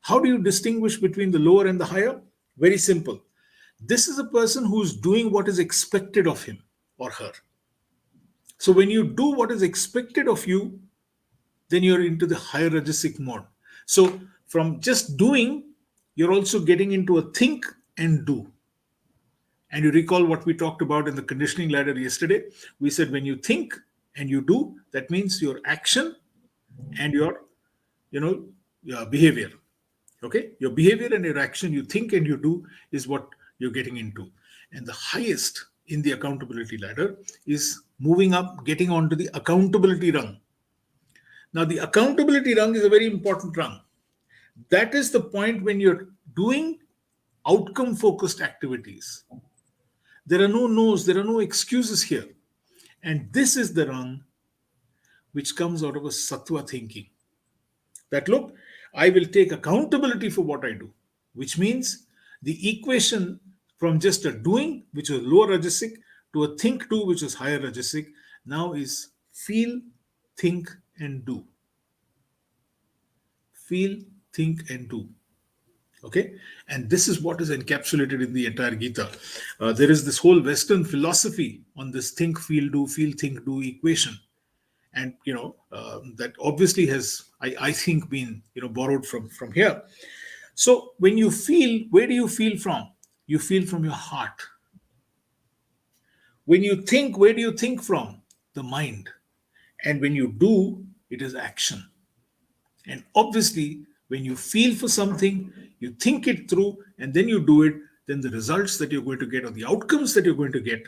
How do you distinguish between the lower and the higher? Very simple. This is a person who's doing what is expected of him or her. So when you do what is expected of you, then you're into the higher rajasic mode. So from just doing, you're also getting into a think and do. And you recall what we talked about in the conditioning ladder yesterday. We said when you think and you do, that means your action and your behavior. Okay? Your behavior and your action, you think and you do, is what you're getting into. And the highest in the accountability ladder is moving up, getting onto the accountability rung. Now, the accountability rung is a very important rung. That is the point when you're doing outcome-focused activities. There are no no's, there are no excuses here. And this is the rung which comes out of a sattva thinking. That, look, I will take accountability for what I do, which means the equation from just a doing, which was lower rajasic, to a think do, which is higher rajasic, now is feel, think, and do. Feel, think, and do. Okay, and this is what is encapsulated in the entire Gita. There is this whole Western philosophy on this think, feel, think, do equation, and that obviously has, I think, been borrowed from here. So when you feel, where do you feel from? You feel from your heart. When you think, where do you think from? The mind. And when you do, it is action. And obviously, when you feel for something, you think it through, and then you do it, then the results that you're going to get or the outcomes that you're going to get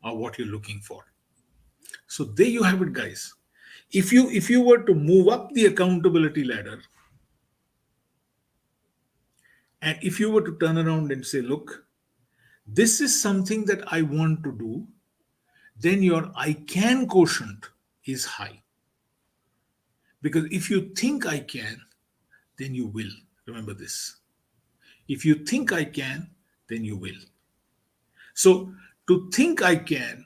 are what you're looking for. So there you have it, guys. If you were to move up the accountability ladder, and if you were to turn around and say, look, this is something that I want to do, then your I can quotient is high. Because if you think I can, then you will. Remember this. If you think I can, then you will. So to think I can,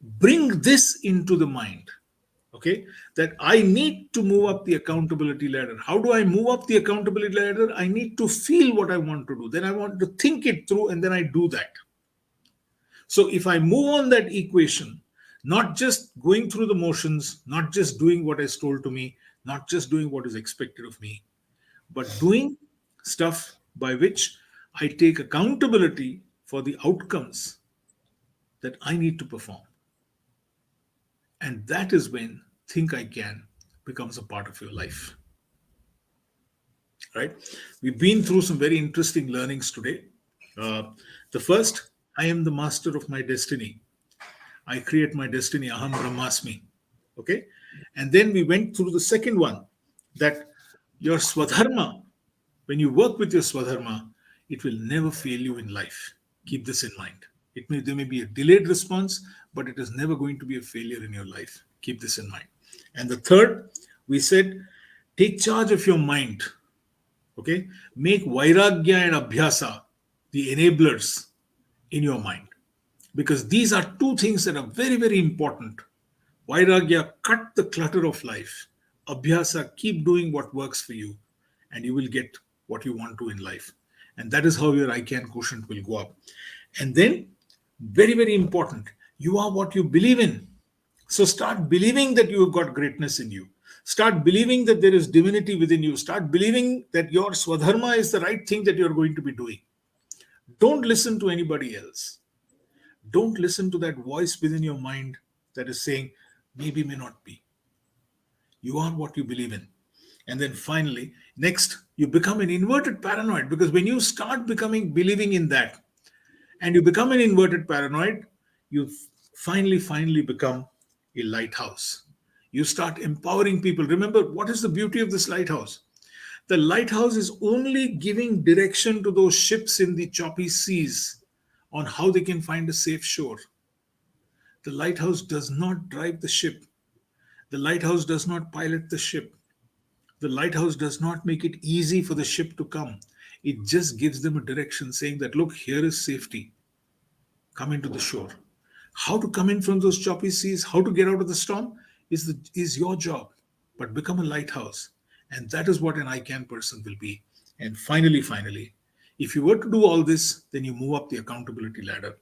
bring this into the mind. Okay, that I need to move up the accountability ladder. How do I move up the accountability ladder? I need to feel what I want to do. Then I want to think it through, and then I do that. So if I move on that equation, not just going through the motions, not just doing what is told to me, not just doing what is expected of me, but doing stuff by which I take accountability for the outcomes that I need to perform. And that is when Think I Can becomes a part of your life. Right? We've been through some very interesting learnings today. The first, I am the master of my destiny. I create my destiny, aham brahmasmi. Okay? And then we went through the second one, that your Swadharma, when you work with your Swadharma, it will never fail you in life. Keep this in mind. There may be a delayed response, but it is never going to be a failure in your life. Keep this in mind. And the third, we said, take charge of your mind. Okay? Make vairagya and abhyasa the enablers in your mind. Because these are two things that are very, very important. Vairagya, cut the clutter of life. Abhyasa, keep doing what works for you, and you will get what you want to in life. And that is how your I can quotient will go up. And then, very, very important, you are what you believe in. So start believing that you have got greatness in you. Start believing that there is divinity within you. Start believing that your Swadharma is the right thing that you're going to be doing. Don't listen to anybody else. Don't listen to that voice within your mind that is saying, maybe, may not be. You are what you believe in. And then finally, next, you become an inverted paranoid, because when you start believing in that, and you become an inverted paranoid, you finally become a lighthouse. You start empowering people. Remember, what is the beauty of this lighthouse? The lighthouse is only giving direction to those ships in the choppy seas on how they can find a safe shore. The lighthouse does not drive the ship. The lighthouse does not pilot the ship. The lighthouse does not make it easy for the ship to come. It just gives them a direction saying that, look, here is safety. Come into the shore. How to come in from those choppy seas, how to get out of the storm is your job. But become a lighthouse. And that is what an I can person will be. And finally, if you were to do all this, then you move up the accountability ladder.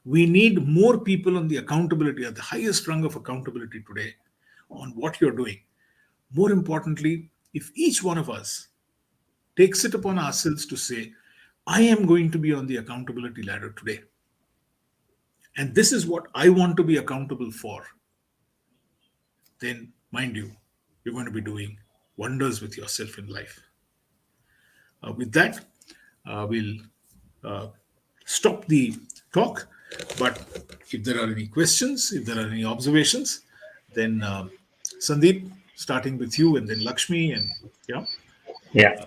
We need more people on the accountability, at the highest rung of accountability today, on what you're doing. More importantly, if each one of us takes it upon ourselves to say, I am going to be on the accountability ladder today. And this is what I want to be accountable for. Then, mind you, you're going to be doing wonders with yourself in life. With that, we'll stop the talk. But if there are any questions, if there are any observations, then Sandeep, starting with you, and then Lakshmi, and Yeah.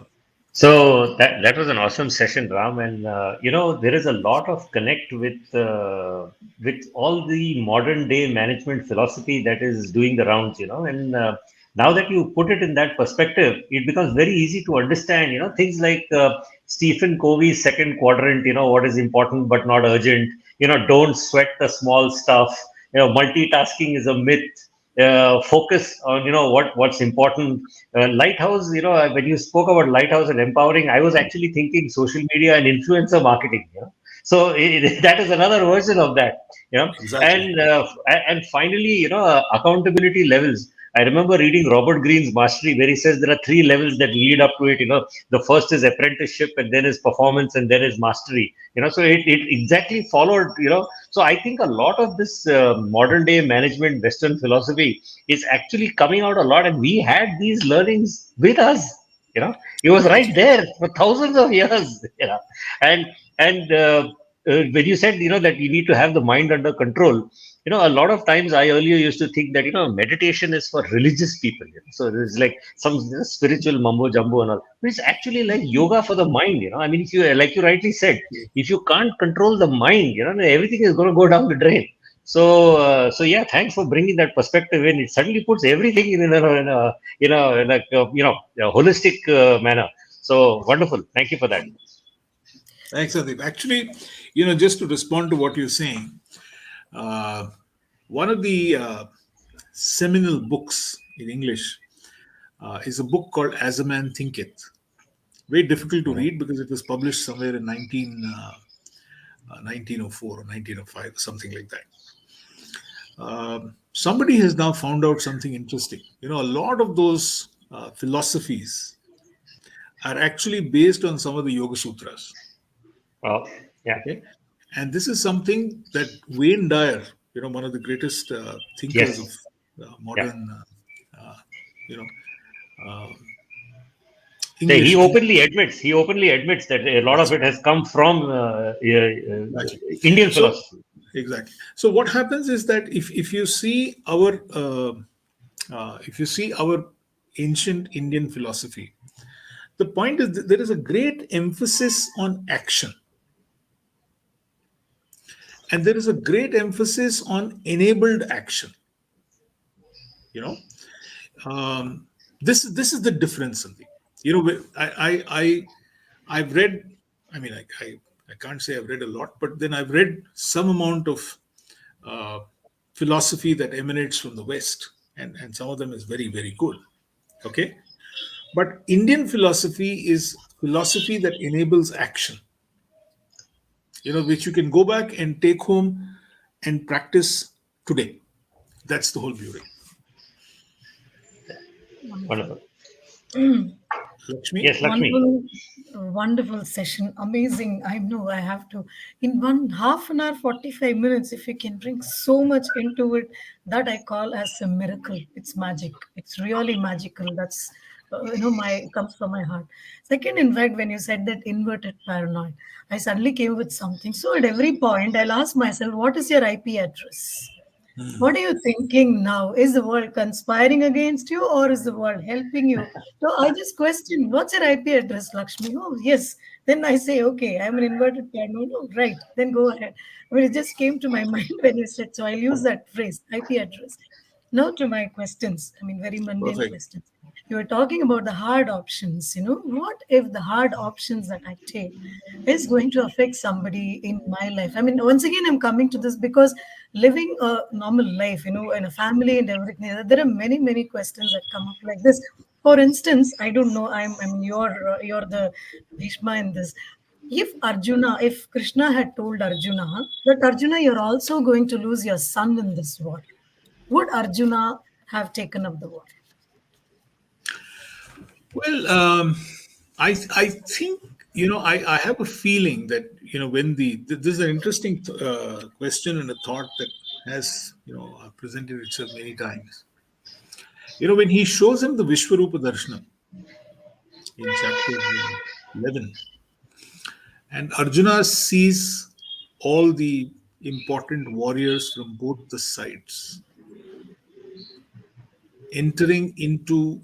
So that was an awesome session, Ram, and there is a lot of connect with all the modern day management philosophy that is doing the rounds, and now that you put it in that perspective, it becomes very easy to understand, things like Stephen Covey's second quadrant, what is important but not urgent, don't sweat the small stuff, multitasking is a myth. Focus on what's important. Lighthouse, when you spoke about Lighthouse and empowering, I was actually thinking social media and influencer marketing. So that is another version of that. Exactly. And finally, accountability levels. I remember reading Robert Greene's Mastery, where he says there are three levels that lead up to it. The first is apprenticeship, and then is performance, and then is mastery. So it exactly followed. So I think a lot of this modern day management Western philosophy is actually coming out a lot, and we had these learnings with us. It was right there for thousands of years. And when you said that you need to have the mind under control, a lot of times I earlier used to think that meditation is for religious people. So there's like some spiritual mumbo jumbo and all, but it's actually like yoga for the mind. I mean, if you, like you rightly said, if you can't control the mind, then everything is going to go down the drain. So yeah, thanks for bringing that perspective in. It suddenly puts everything in a holistic manner. So wonderful. Thank you for that. Thanks, Sandeep. Actually, just to respond to what you're saying, one of the seminal books in English is a book called As a Man Thinketh. Very difficult to read because it was published somewhere in 1904 or 1905, something like that. Somebody has now found out something interesting. A lot of those philosophies are actually based on some of the Yoga Sutras. Well, yeah. Okay? And this is something that Wayne Dyer, one of the greatest thinkers of modern, English. He openly admits that a lot of it has come from Indian philosophy. Exactly. So what happens is that if you see our ancient Indian philosophy, the point is that there is a great emphasis on action. And there is a great emphasis on enabled action. This is the difference, Sandeep. I've read. I mean, I can't say I've read a lot, but then I've read some amount of philosophy that emanates from the West, and some of them is very, very good. Okay, but Indian philosophy is philosophy that enables action. Which you can go back and take home and practice today. That's the whole beauty. Wonderful. Lakshmi? Yes, Lakshmi. Wonderful session. Amazing. I know I have to. In 1/2 an hour, 45 minutes, if you can bring so much into it, that I call as a miracle. It's magic. It's really magical. That's, comes from my heart. Second, in fact, when you said that inverted paranoid, I suddenly came with something. So at every point, I'll ask myself, what is your IP address? What are you thinking now? Is the world conspiring against you or is the world helping you? So I just question, what's your IP address, Lakshmi? Oh, yes. Then I say, okay, I'm an inverted paranoid. Oh, right. Then go ahead. I mean, it just came to my mind when you said, so I'll use that phrase, IP address. Now to my questions. I mean, very mundane questions. You were talking about the hard options. What if the hard options that I take is going to affect somebody in my life? I mean, once again, I'm coming to this because living a normal life, in a family and everything, there are many, many questions that come up like this. For instance, I don't know. You're the Bhishma in this. If Krishna had told Arjuna that Arjuna, you're also going to lose your son in this war, would Arjuna have taken up the war? Well, I think I have a feeling that when this is an interesting question and a thought that has presented itself many times. When he shows him the Vishwarupa Darshanam in chapter 11, and Arjuna sees all the important warriors from both the sides entering into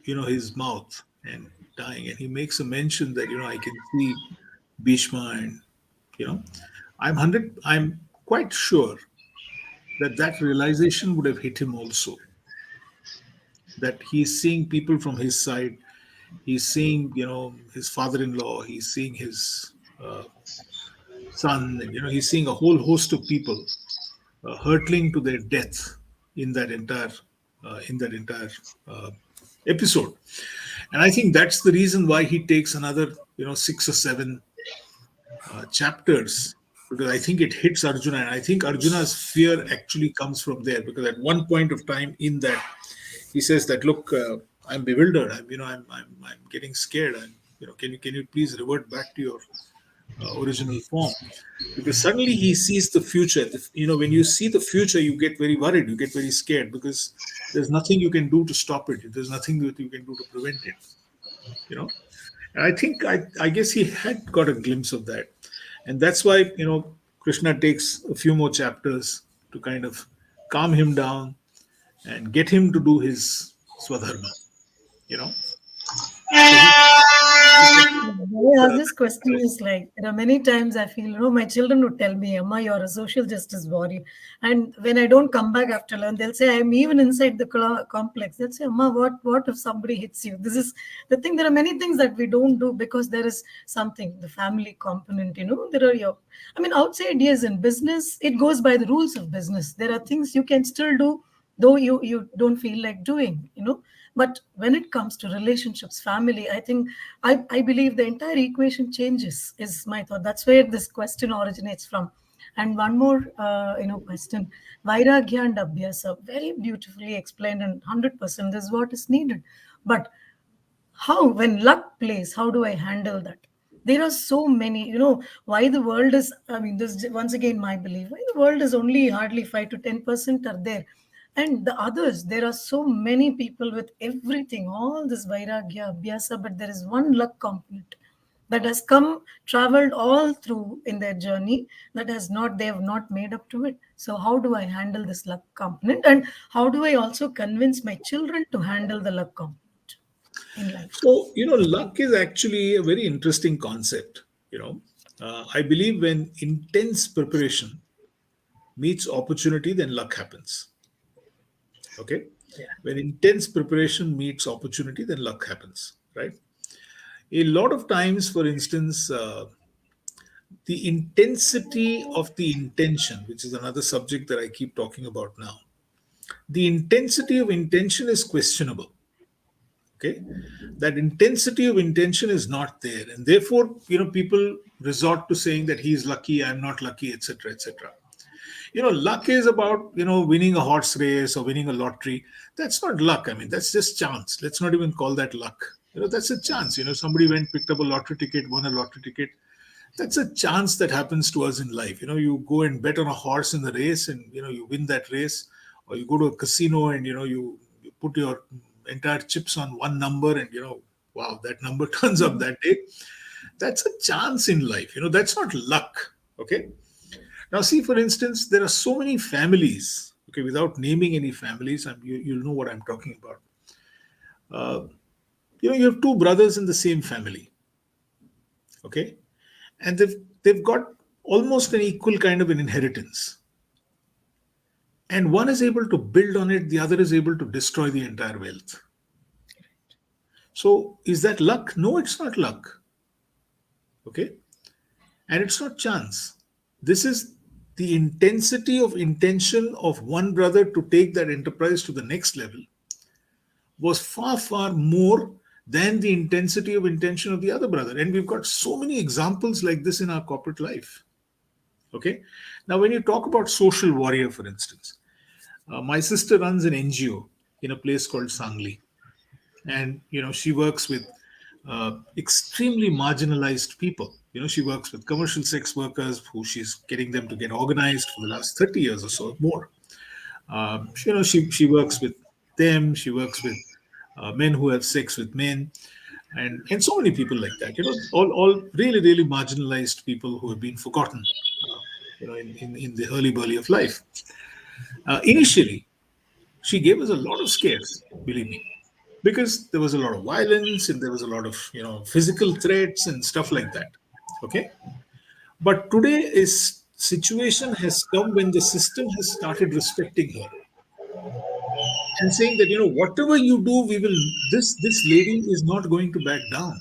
his mouth and dying, and he makes a mention that I can see Bhishma, and I'm quite sure that realization would have hit him also, that he's seeing people from his side, he's seeing his father-in-law, he's seeing his son, and he's seeing a whole host of people hurtling to their death in that entire episode. And I think that's the reason why he takes another 6 or 7 chapters, because I think it hits Arjuna, and I think Arjuna's fear actually comes from there, because at one point of time in that he says that, look, I'm bewildered. I'm getting scared. Can you please revert back to your original form? Because suddenly he sees the future. When you see the future, you get very worried. You get very scared because there's nothing you can do to stop it. There's nothing that you can do to prevent it. You know, and I guess he had got a glimpse of that, and that's why Krishna takes a few more chapters to kind of calm him down and get him to do his swadharma. You know, so I ask this question is like there are many times I feel, my children would tell me, Amma, you're a social justice warrior. And when I don't come back after lunch, they'll say, I'm even inside the complex. They'll say, Amma, what if somebody hits you? This is the thing. There are many things that we don't do because there is something, the family component, there are outside, yes, in business, it goes by the rules of business. There are things you can still do, though you don't feel like doing. But when it comes to relationships, family, I think I believe the entire equation changes, is my thought. That's where this question originates from. And one more question. Vairagya and Abhyasa, very beautifully explained, and 100% is what is needed. But how, when luck plays, how do I handle that? There are so many, why the world is, this is once again my belief, why the world is only hardly 5 to 10% are there. And the others, there are so many people with everything, all this vairagya, abhyasa, but there is one luck component that has traveled all through in their journey, they have not made up to it. So how do I handle this luck component? And how do I also convince my children to handle the luck component in life? So, luck is actually a very interesting concept. I believe when intense preparation meets opportunity, then luck happens. Okay? Yeah. When intense preparation meets opportunity, then luck happens, right? A lot of times, for instance, the intensity of the intention, which is another subject that I keep talking about now, the intensity of intention is questionable. Okay, that intensity of intention is not there, and therefore people resort to saying that he's lucky, I'm not lucky, etc., etc. Luck is about winning a horse race or winning a lottery. That's not luck. I mean, that's just chance. Let's not even call that luck. That's a chance. Somebody went, picked up a lottery ticket, won a lottery ticket. That's a chance that happens to us in life. You go and bet on a horse in the race, and you win that race, or you go to a casino and you put your entire chips on one number, and wow, that number turns up that day. That's a chance in life. That's not luck. Okay. Now, see, for instance, there are so many families. Okay, without naming any families, you'll know what I'm talking about. You have two brothers in the same family. Okay, and they've got almost an equal kind of an inheritance, and one is able to build on it, the other is able to destroy the entire wealth. So is that luck? No, it's not luck. Okay, and it's not chance. This is the intensity of intention of one brother to take that enterprise to the next level was far, far more than the intensity of intention of the other brother. And we've got so many examples like this in our corporate life. Okay. Now, when you talk about social warrior, for instance, my sister runs an NGO in a place called Sangli. And, she works with extremely marginalized people. She works with commercial sex workers who she's getting them to get organized for the last 30 years or so more. She works with them. She works with men who have sex with men, and so many people like that. All really, really marginalized people who have been forgotten. In the early burly of life. Initially, she gave us a lot of scares. Believe me. Because there was a lot of violence and there was a lot of physical threats and stuff like that. Okay, but today is situation has come when the system has started respecting her and saying that whatever you do, we will. This lady is not going to back down.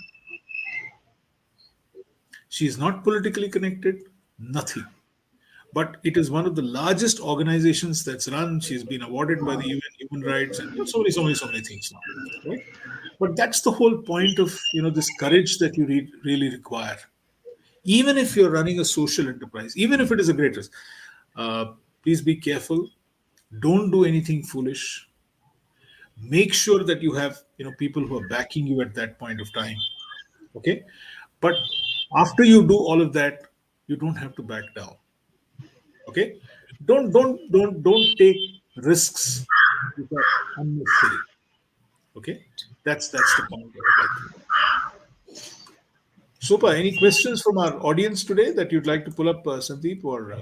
She is not politically connected, nothing. But it is one of the largest organizations that's run. She's been awarded by the UN Human Rights, and so many things now. Right? But that's the whole point of this courage that you really require. Even if you're running a social enterprise, even if it is a great risk, please be careful. Don't do anything foolish. Make sure that you have, people who are backing you at that point of time. Okay, but after you do all of that, you don't have to back down. Okay, don't take risks which are unnecessary. Okay, that's the point that I'd like to make. Super. Any questions from our audience today that you'd like to pull up, Sandeep, or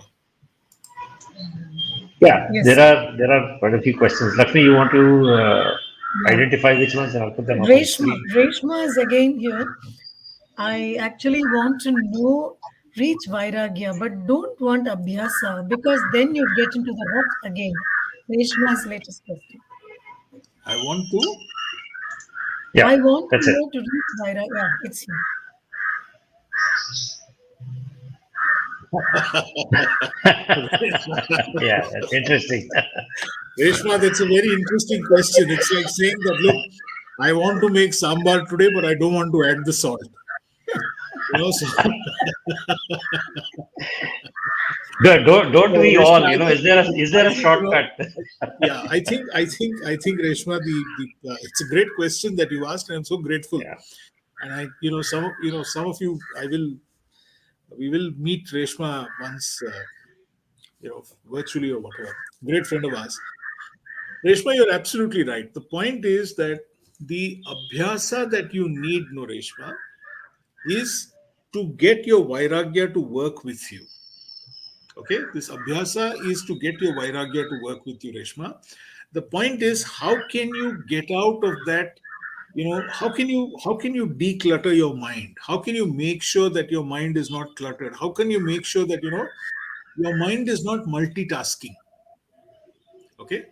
Yeah, Yes. there are quite a few questions. Lakshmi, you want to Yeah. identify which ones, and I'll put them up on Reshma. screen. Reshma is again here. I actually want to know reach Vairagya, but don't want Abhyasa because then you get into the rut again. Reshma's latest question. I want to? Yeah, I want to that's it. know to reach Vairagya. Yeah, it's here. Yeah, that's interesting. Reshma, that's a very interesting question. It's like saying that, look, I want to make sambar today, but I don't want to add the salt. So Don't we all? Reshma, Is there I a think, shortcut? yeah, I think, Reshma, it's a great question that you asked, and I'm so grateful. Yeah. And some of you, we will meet Reshma once, virtually or whatever. Great friend of ours. Reshma, you're absolutely right. The point is that the abhyasa that you need, no Reshma, is to get your vairagya to work with you. Okay, this abhyasa is to get your vairagya to work with you, Reshma. The point is, how can you get out of that? How can you declutter your mind? How can you make sure that your mind is not cluttered? How can you make sure that your mind is not multitasking? Okay,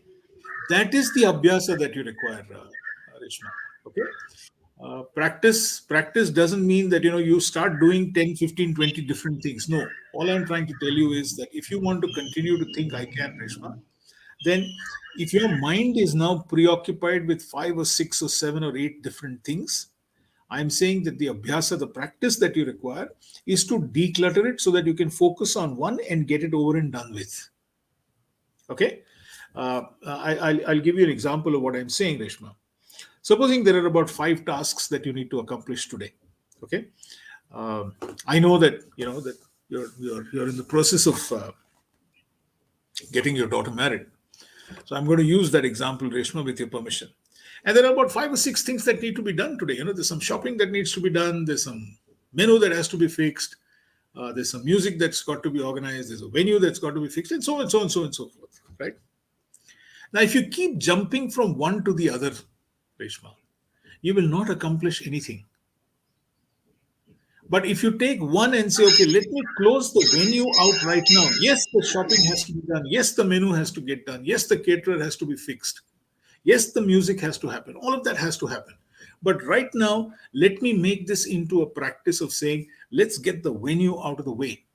that is the abhyasa that you require, Reshma. Okay, practice doesn't mean that you start doing 10, 15, 20 different things. No, all I'm trying to tell you is that if you want to continue to think I can, Reshma, then if your mind is now preoccupied with 5 or 6 or 7 or 8 different things, I'm saying that the abhyasa, the practice that you require, is to declutter it so that you can focus on one and get it over and done with. Okay, I'll give you an example of what I'm saying, Reshma. Supposing there are about 5 tasks that you need to accomplish today. Okay, I know that that you're in the process of getting your daughter married, so I'm going to use that example, Reshma, with your permission. And there are about 5 or 6 things that need to be done today. There's some shopping that needs to be done. There's some menu that has to be fixed. There's some music that's got to be organized. There's a venue that's got to be fixed, and so on, so on, so on, and so forth. Right? Now, if you keep jumping from one to the other, Reshma, you will not accomplish anything. But if you take one and say, okay, let me close the venue out right now. Yes, the shopping has to be done. Yes, the menu has to get done. Yes, the caterer has to be fixed. Yes, the music has to happen. All of that has to happen. But right now, let me make this into a practice of saying, let's get the venue out of the way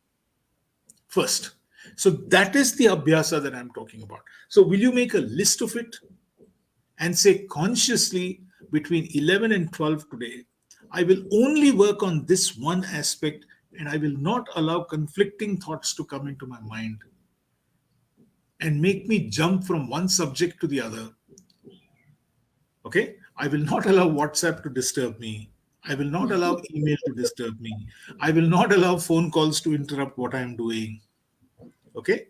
first. So that is the abhyasa that I'm talking about. So will you make a list of it and say consciously between 11 and 12 today, I will only work on this one aspect and I will not allow conflicting thoughts to come into my mind and make me jump from one subject to the other. Okay, I will not allow WhatsApp to disturb me. I will not allow email to disturb me. I will not allow phone calls to interrupt what I'm doing. Okay,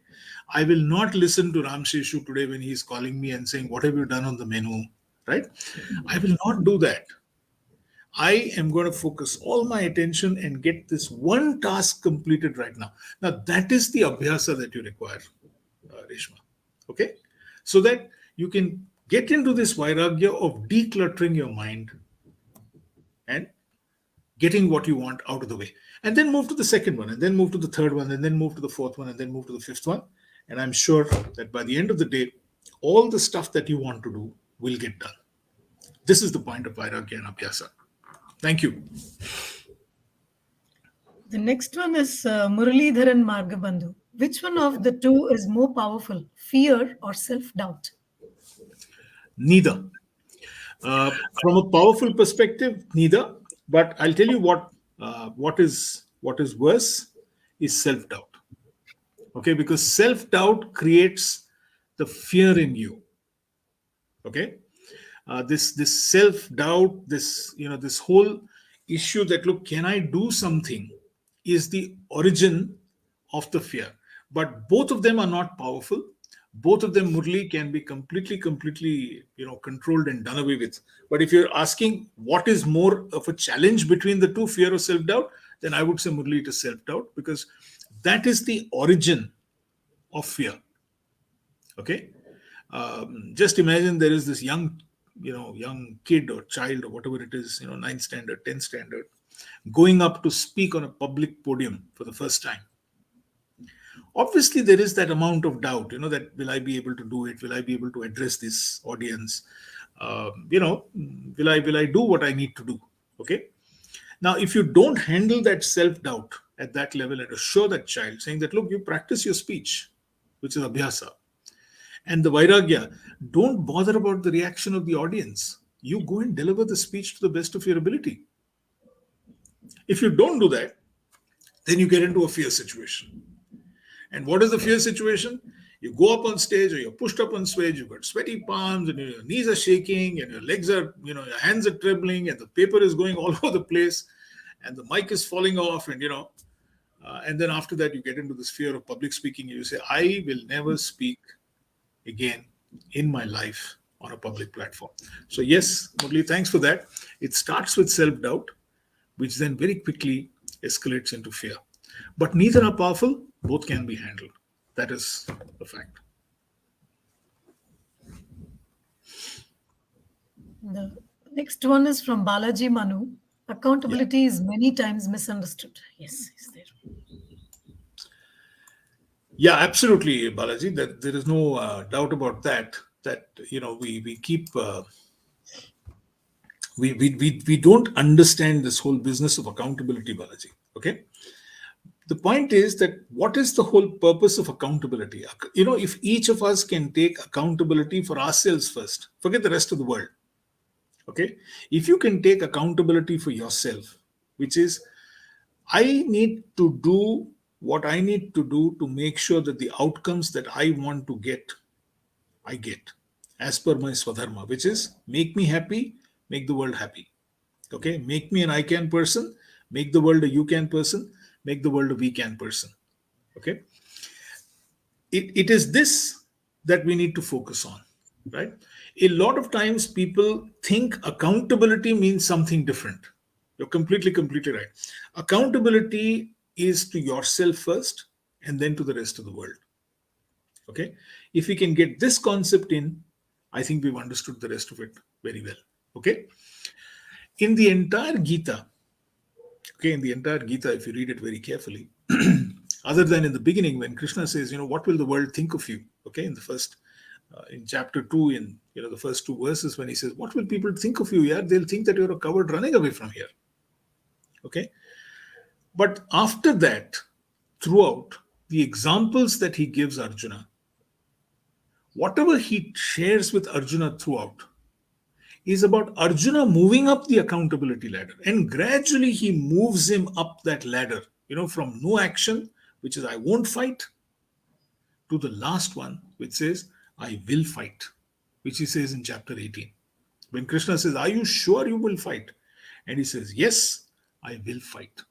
I will not listen to Ram Sheshu today when he's calling me and saying, what have you done on the menu? Right? I will not do that. I am going to focus all my attention and get this one task completed right now. Now, that is the abhyasa that you require, Reshma. Okay, so that you can get into this vairagya of decluttering your mind and getting what you want out of the way. And then move to the second one, and then move to the third one, and then move to the fourth one, and then move to the fifth one. And I'm sure that by the end of the day, all the stuff that you want to do will get done. This is the point of vairagya and abhyasa. Thank you. The next one is Muralidharan Margabandhu. Which one of the two is more powerful, fear or self-doubt? Neither. From a powerful perspective, neither. But I'll tell you what is worse is self-doubt. Okay, because self-doubt creates the fear in you. Okay, this self-doubt, this whole issue that, look, can I do something, is the origin of the fear. But both of them are not powerful. Both of them, Murli, can be completely controlled and done away with. But if you're asking what is more of a challenge between the two, fear or self-doubt, then I would say, Murli, it is self-doubt, because that is the origin of fear. Okay. Just imagine there is this young kid or child or whatever it is, 9th standard, 10th standard, going up to speak on a public podium for the first time. Obviously, there is that amount of doubt, that will I be able to do it? Will I be able to address this audience? Will I do what I need to do? Okay. Now, if you don't handle that self-doubt at that level and assure that child, saying that, look, you practice your speech, which is abhyasa, and the vairagya, don't bother about the reaction of the audience. You go and deliver the speech to the best of your ability. If you don't do that, then you get into a fear situation. And what is the fear situation? You go up on stage, or you're pushed up on stage, you've got sweaty palms, and your knees are shaking, and your legs are, your hands are trembling, and the paper is going all over the place, and the mic is falling off, and and then after that, you get into this fear of public speaking, and you say, I will never speak again in my life on a public platform. So yes, Murli, thanks for that. It starts with self-doubt, which then very quickly escalates into fear. But neither are powerful, both can be handled. That is the fact. The next one is from Balaji Manu. Accountability is many times misunderstood. Yes, is there. Yeah, absolutely, Balaji. That there is no doubt about that. That we keep we don't understand this whole business of accountability, Balaji. Okay. The point is that what is the whole purpose of accountability? If each of us can take accountability for ourselves first, forget the rest of the world. Okay. If you can take accountability for yourself, which is, I need to do what I need to do to make sure that the outcomes that I want to get, I get as per my Swadharma, which is make me happy, make the world happy. Okay. Make me an I can person, make the world a you can person, make the world a we can person. Okay. It is this that we need to focus on, right? A lot of times people think accountability means something different. You're completely right. Accountability is to yourself first and then to the rest of the world. Okay. If we can get this concept in, I think we've understood the rest of it very well. Okay. In the entire Gita, if you read it very carefully, other than in the beginning when Krishna says, what will the world think of you? Okay. In the first, in chapter 2, in the first 2 verses, when he says, what will people think of you? Yeah, they'll think that you're a coward running away from here. Okay. But after that, throughout the examples that he gives Arjuna, whatever he shares with Arjuna throughout is about Arjuna moving up the accountability ladder. And gradually he moves him up that ladder, from no action, which is I won't fight, to the last one, which says I will fight, which he says in chapter 18. When Krishna says, are you sure you will fight? And he says, yes, I will fight.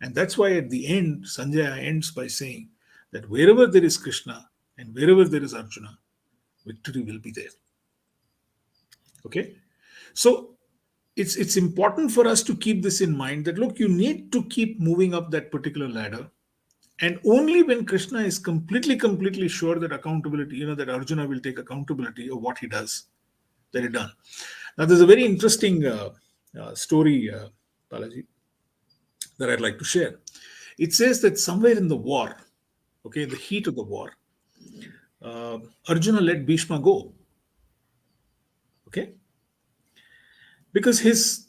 And that's why at the end, Sanjaya ends by saying that wherever there is Krishna and wherever there is Arjuna, victory will be there. Okay. So it's important for us to keep this in mind that, look, you need to keep moving up that particular ladder. And only when Krishna is completely sure that accountability, that Arjuna will take accountability of what he does, that it's done. Now, there's a very interesting story, Balaji, that I'd like to share. It says that somewhere in the war, okay, in the heat of the war, Arjuna let Bhishma go. Okay. Because his,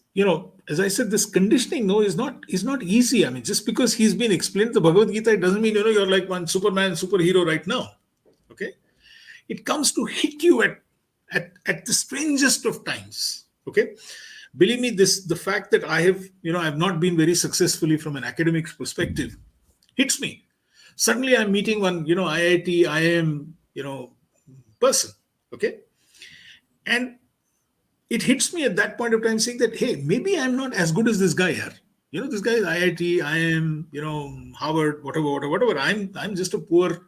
as I said, this conditioning is not easy. I mean, just because he's been explained the Bhagavad Gita, it doesn't mean, you're like one Superman, superhero right now. Okay. It comes to hit you at the strangest of times. Okay. Believe me, the fact that I have, I've not been very successfully from an academic perspective hits me. Suddenly I'm meeting one, IIM, person. Okay. And it hits me at that point of time saying that, hey, maybe I'm not as good as this guy here. This guy is IIT, I am, Harvard, whatever. I'm just a poor,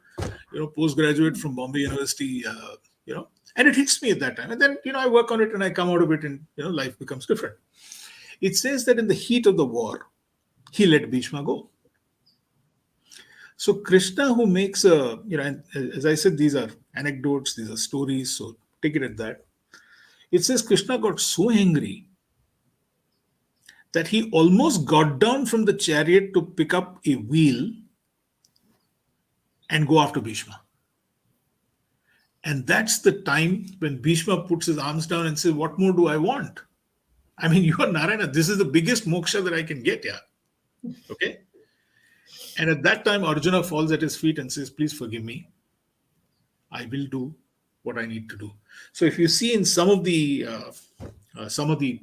postgraduate from Bombay University, and it hits me at that time. And then, I work on it and I come out of it and, life becomes different. It says that in the heat of the war, he let Bhishma go. So Krishna, who makes and as I said, these are anecdotes, these are stories, so take it at that. It says Krishna got so angry that he almost got down from the chariot to pick up a wheel and go after Bhishma. And that's the time when Bhishma puts his arms down and says, what more do I want? I mean, you are Narayana. This is the biggest moksha that I can get, yeah. Okay? And at that time, Arjuna falls at his feet and says, please forgive me. I will do what I need to do. So if you see in some of the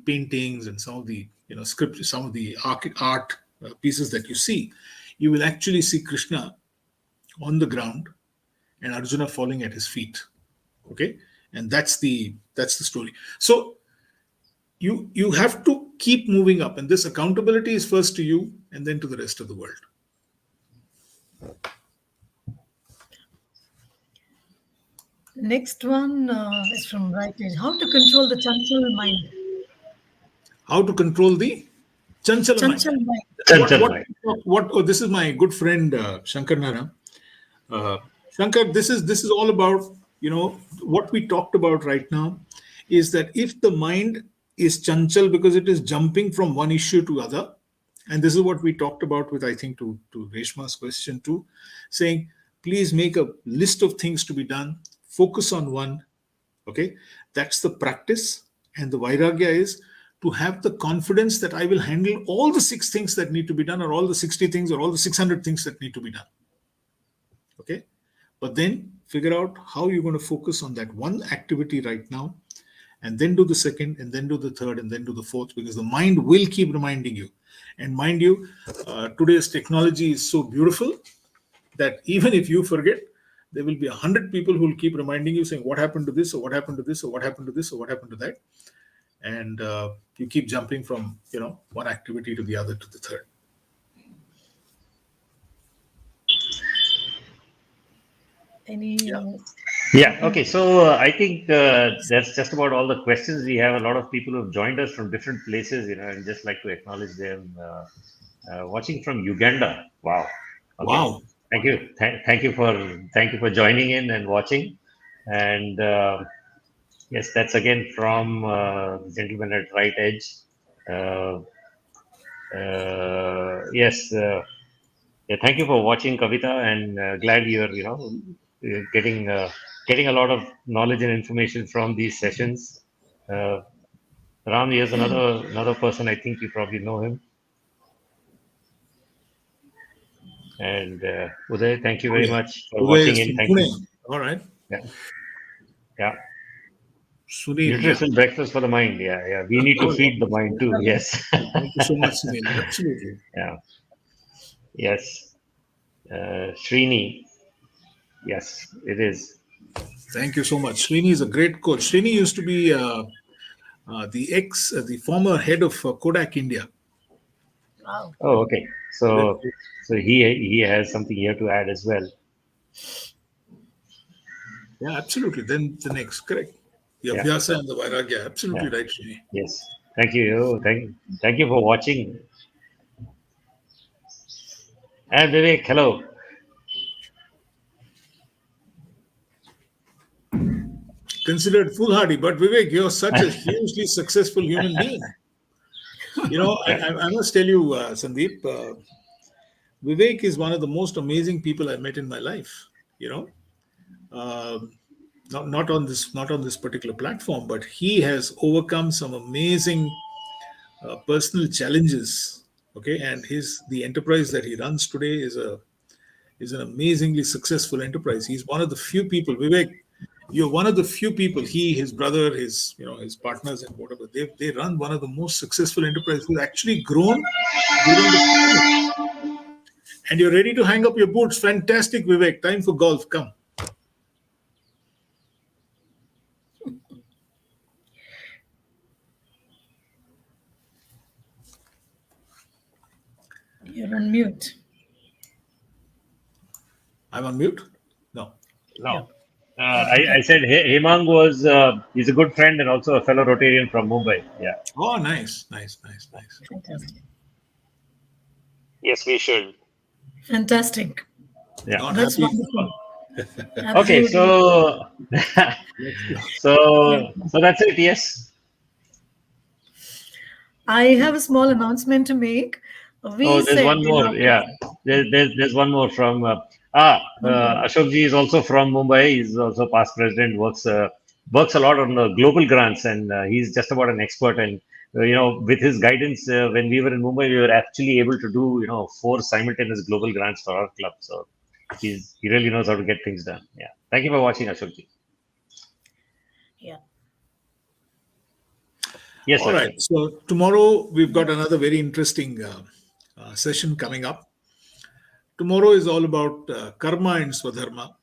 paintings and some of the scriptures, some of the art pieces that you see, you will actually see Krishna on the ground and Arjuna falling at his feet. Okay, and that's the story. So you have to keep moving up, and this accountability is first to you and then to the rest of the world. Next one is from Right Age. How to control the chanchal mind? How to control the chanchal mind? Chanchal mind. Chanchal mind. Oh, this is my good friend Shankar Nara. Shankar, this is all about, what we talked about right now is that if the mind is chanchal because it is jumping from one issue to other, and this is what we talked about with, I think, to Reshma's question too, saying, please make a list of things to be done, focus on one, okay? That's the practice. And the vairagya is to have the confidence that I will handle all the 6 things that need to be done, or all the 60 things, or all the 600 things that need to be done. Okay? But then figure out how you're going to focus on that one activity right now, and then do the second, and then do the third, and then do the fourth, because the mind will keep reminding you. And mind you, today's technology is so beautiful that even if you forget, there will be 100 people who will keep reminding you, saying, what happened to this, or what happened to this, or what happened to this, or what happened to that. And you keep jumping from, one activity to the other to the third. Yeah. Okay. So I think that's just about all the questions. We have a lot of people who have joined us from different places, and just like to acknowledge them. Watching from Uganda. Wow. Okay. Wow. Thank you. Thank you for joining in and watching. And yes, that's again from the gentleman at Right Edge. Yes. Yeah. Thank you for watching, Kavita, and glad you're getting a lot of knowledge and information from these sessions. Ram, here's another person. I think you probably know him. And Uday, thank you very much for watching in. Thank you. All right. Yeah. Sunil, nutrition breakfast for the mind. Yeah. We need to feed the mind too. Yes. Thank you so much, Sunil. Absolutely. Yeah. Yes. Srini. Yes, it is. Thank you so much. Srini is a great coach. Srini used to be the former head of Kodak India. Wow. Oh, okay. So he has something here to add as well. Yeah, absolutely. Then the next, correct. The Abhyasa and the Vairagya. Absolutely right, Srini. Yes. Thank you. Thank you for watching. And Vivek, hello. Considered foolhardy, but Vivek, you're such a hugely successful human being. I must tell you, Sandeep, Vivek is one of the most amazing people I've met in my life. Not on this particular platform, but he has overcome some amazing personal challenges. Okay, and the enterprise that he runs today is an amazingly successful enterprise. He's one of the few people, Vivek. You're one of the few people. He, his brother, his partners, and whatever, they run one of the most successful enterprises who's actually grown during the pandemic. And you're ready to hang up your boots. Fantastic, Vivek. Time for golf. Come. You're on mute. I'm on mute? No. No. Yeah. I said Hemang was he's a good friend and also a fellow Rotarian from Mumbai. Yeah. Oh, nice. Fantastic. Yes, we should. Fantastic. Yeah. Not That's happy. wonderful. Okay, Absolutely. so so that's it. Yes. I have a small announcement to make. We Oh, there's said one we'll more. have Yeah, there's one more from Ashok ji is also from Mumbai. He's also past president. Works a lot on global grants, and he's just about an expert. And with his guidance, when we were in Mumbai, we were actually able to do 4 simultaneous global grants for our club. So he really knows how to get things done. Yeah. Thank you for watching, Ashok ji. Yeah. Yes, All Lakshmi. right. So tomorrow we've got another very interesting session coming up. Tomorrow is all about karma and swadharma.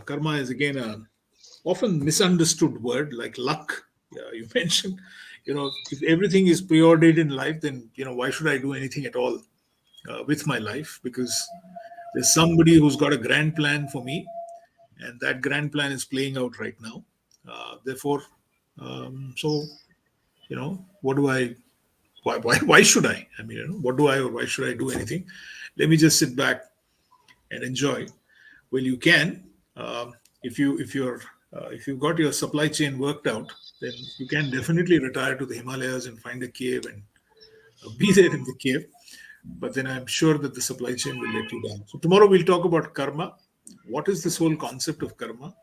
Karma is again a often misunderstood word like luck. You mentioned, if everything is preordained in life, then why should I do anything at all with my life? Because there's somebody who's got a grand plan for me, and that grand plan is playing out right now. Therefore, so what do I? Why should I? I mean, what do I or why should I do anything? Let me just sit back and enjoy. Well, you can. If you've got your supply chain worked out, then you can definitely retire to the Himalayas and find a cave and be there in the cave. But then I'm sure that the supply chain will let you down. So tomorrow we'll talk about karma. What is this whole concept of karma,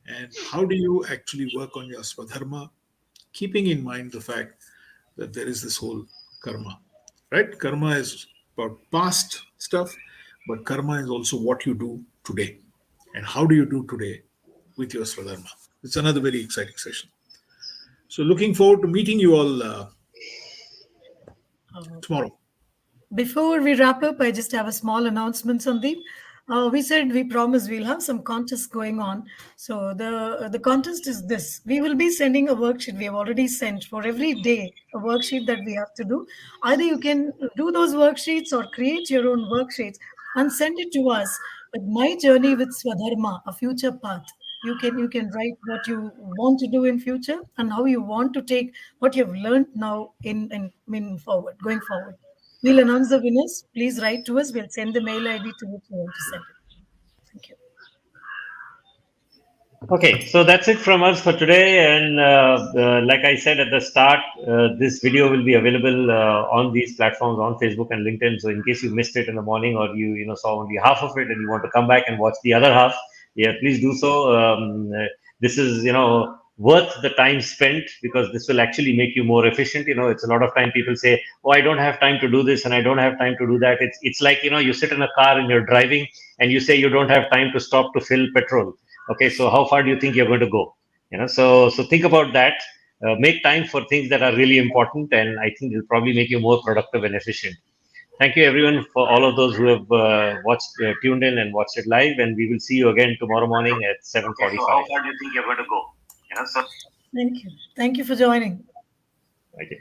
and how do you actually work on your swadharma, keeping in mind the fact that there is this whole karma, right? Karma is about past stuff, but karma is also what you do today. And how do you do today with your Swadharma? It's another very exciting session. So looking forward to meeting you all tomorrow. Before we wrap up, I just have a small announcement, Sandeep. We said we promised we'll have some contests going on. So the contest is this: we will be sending a worksheet. We have already sent for every day a worksheet that we have to do. Either you can do those worksheets or create your own worksheets and send it to us with my journey with Swadharma, a future path. You can write what you want to do in future and how you want to take what you've learned now in forward, going forward. We'll announce the winners. Please write to us. We'll send the mail ID to which you want to send it. Thank you. Okay, so that's it from us for today. And like I said at the start, this video will be available on these platforms on Facebook and LinkedIn. So in case you missed it in the morning or you saw only half of it and you want to come back and watch the other half, yeah, please do so. This is worth the time spent because this will actually make you more efficient. It's a lot of time people say, "Oh, I don't have time to do this and I don't have time to do that." It's like you sit in a car and you're driving and you say you don't have time to stop to fill petrol. Okay, so how far do you think you're going to go? So think about that. Make time for things that are really important, and I think it'll probably make you more productive and efficient. Thank you, everyone, for all of those who have tuned in and watched it live, and we will see you again tomorrow morning at 7:45. So how far do you think you're going to go? Thank you. Thank you for joining. Okay.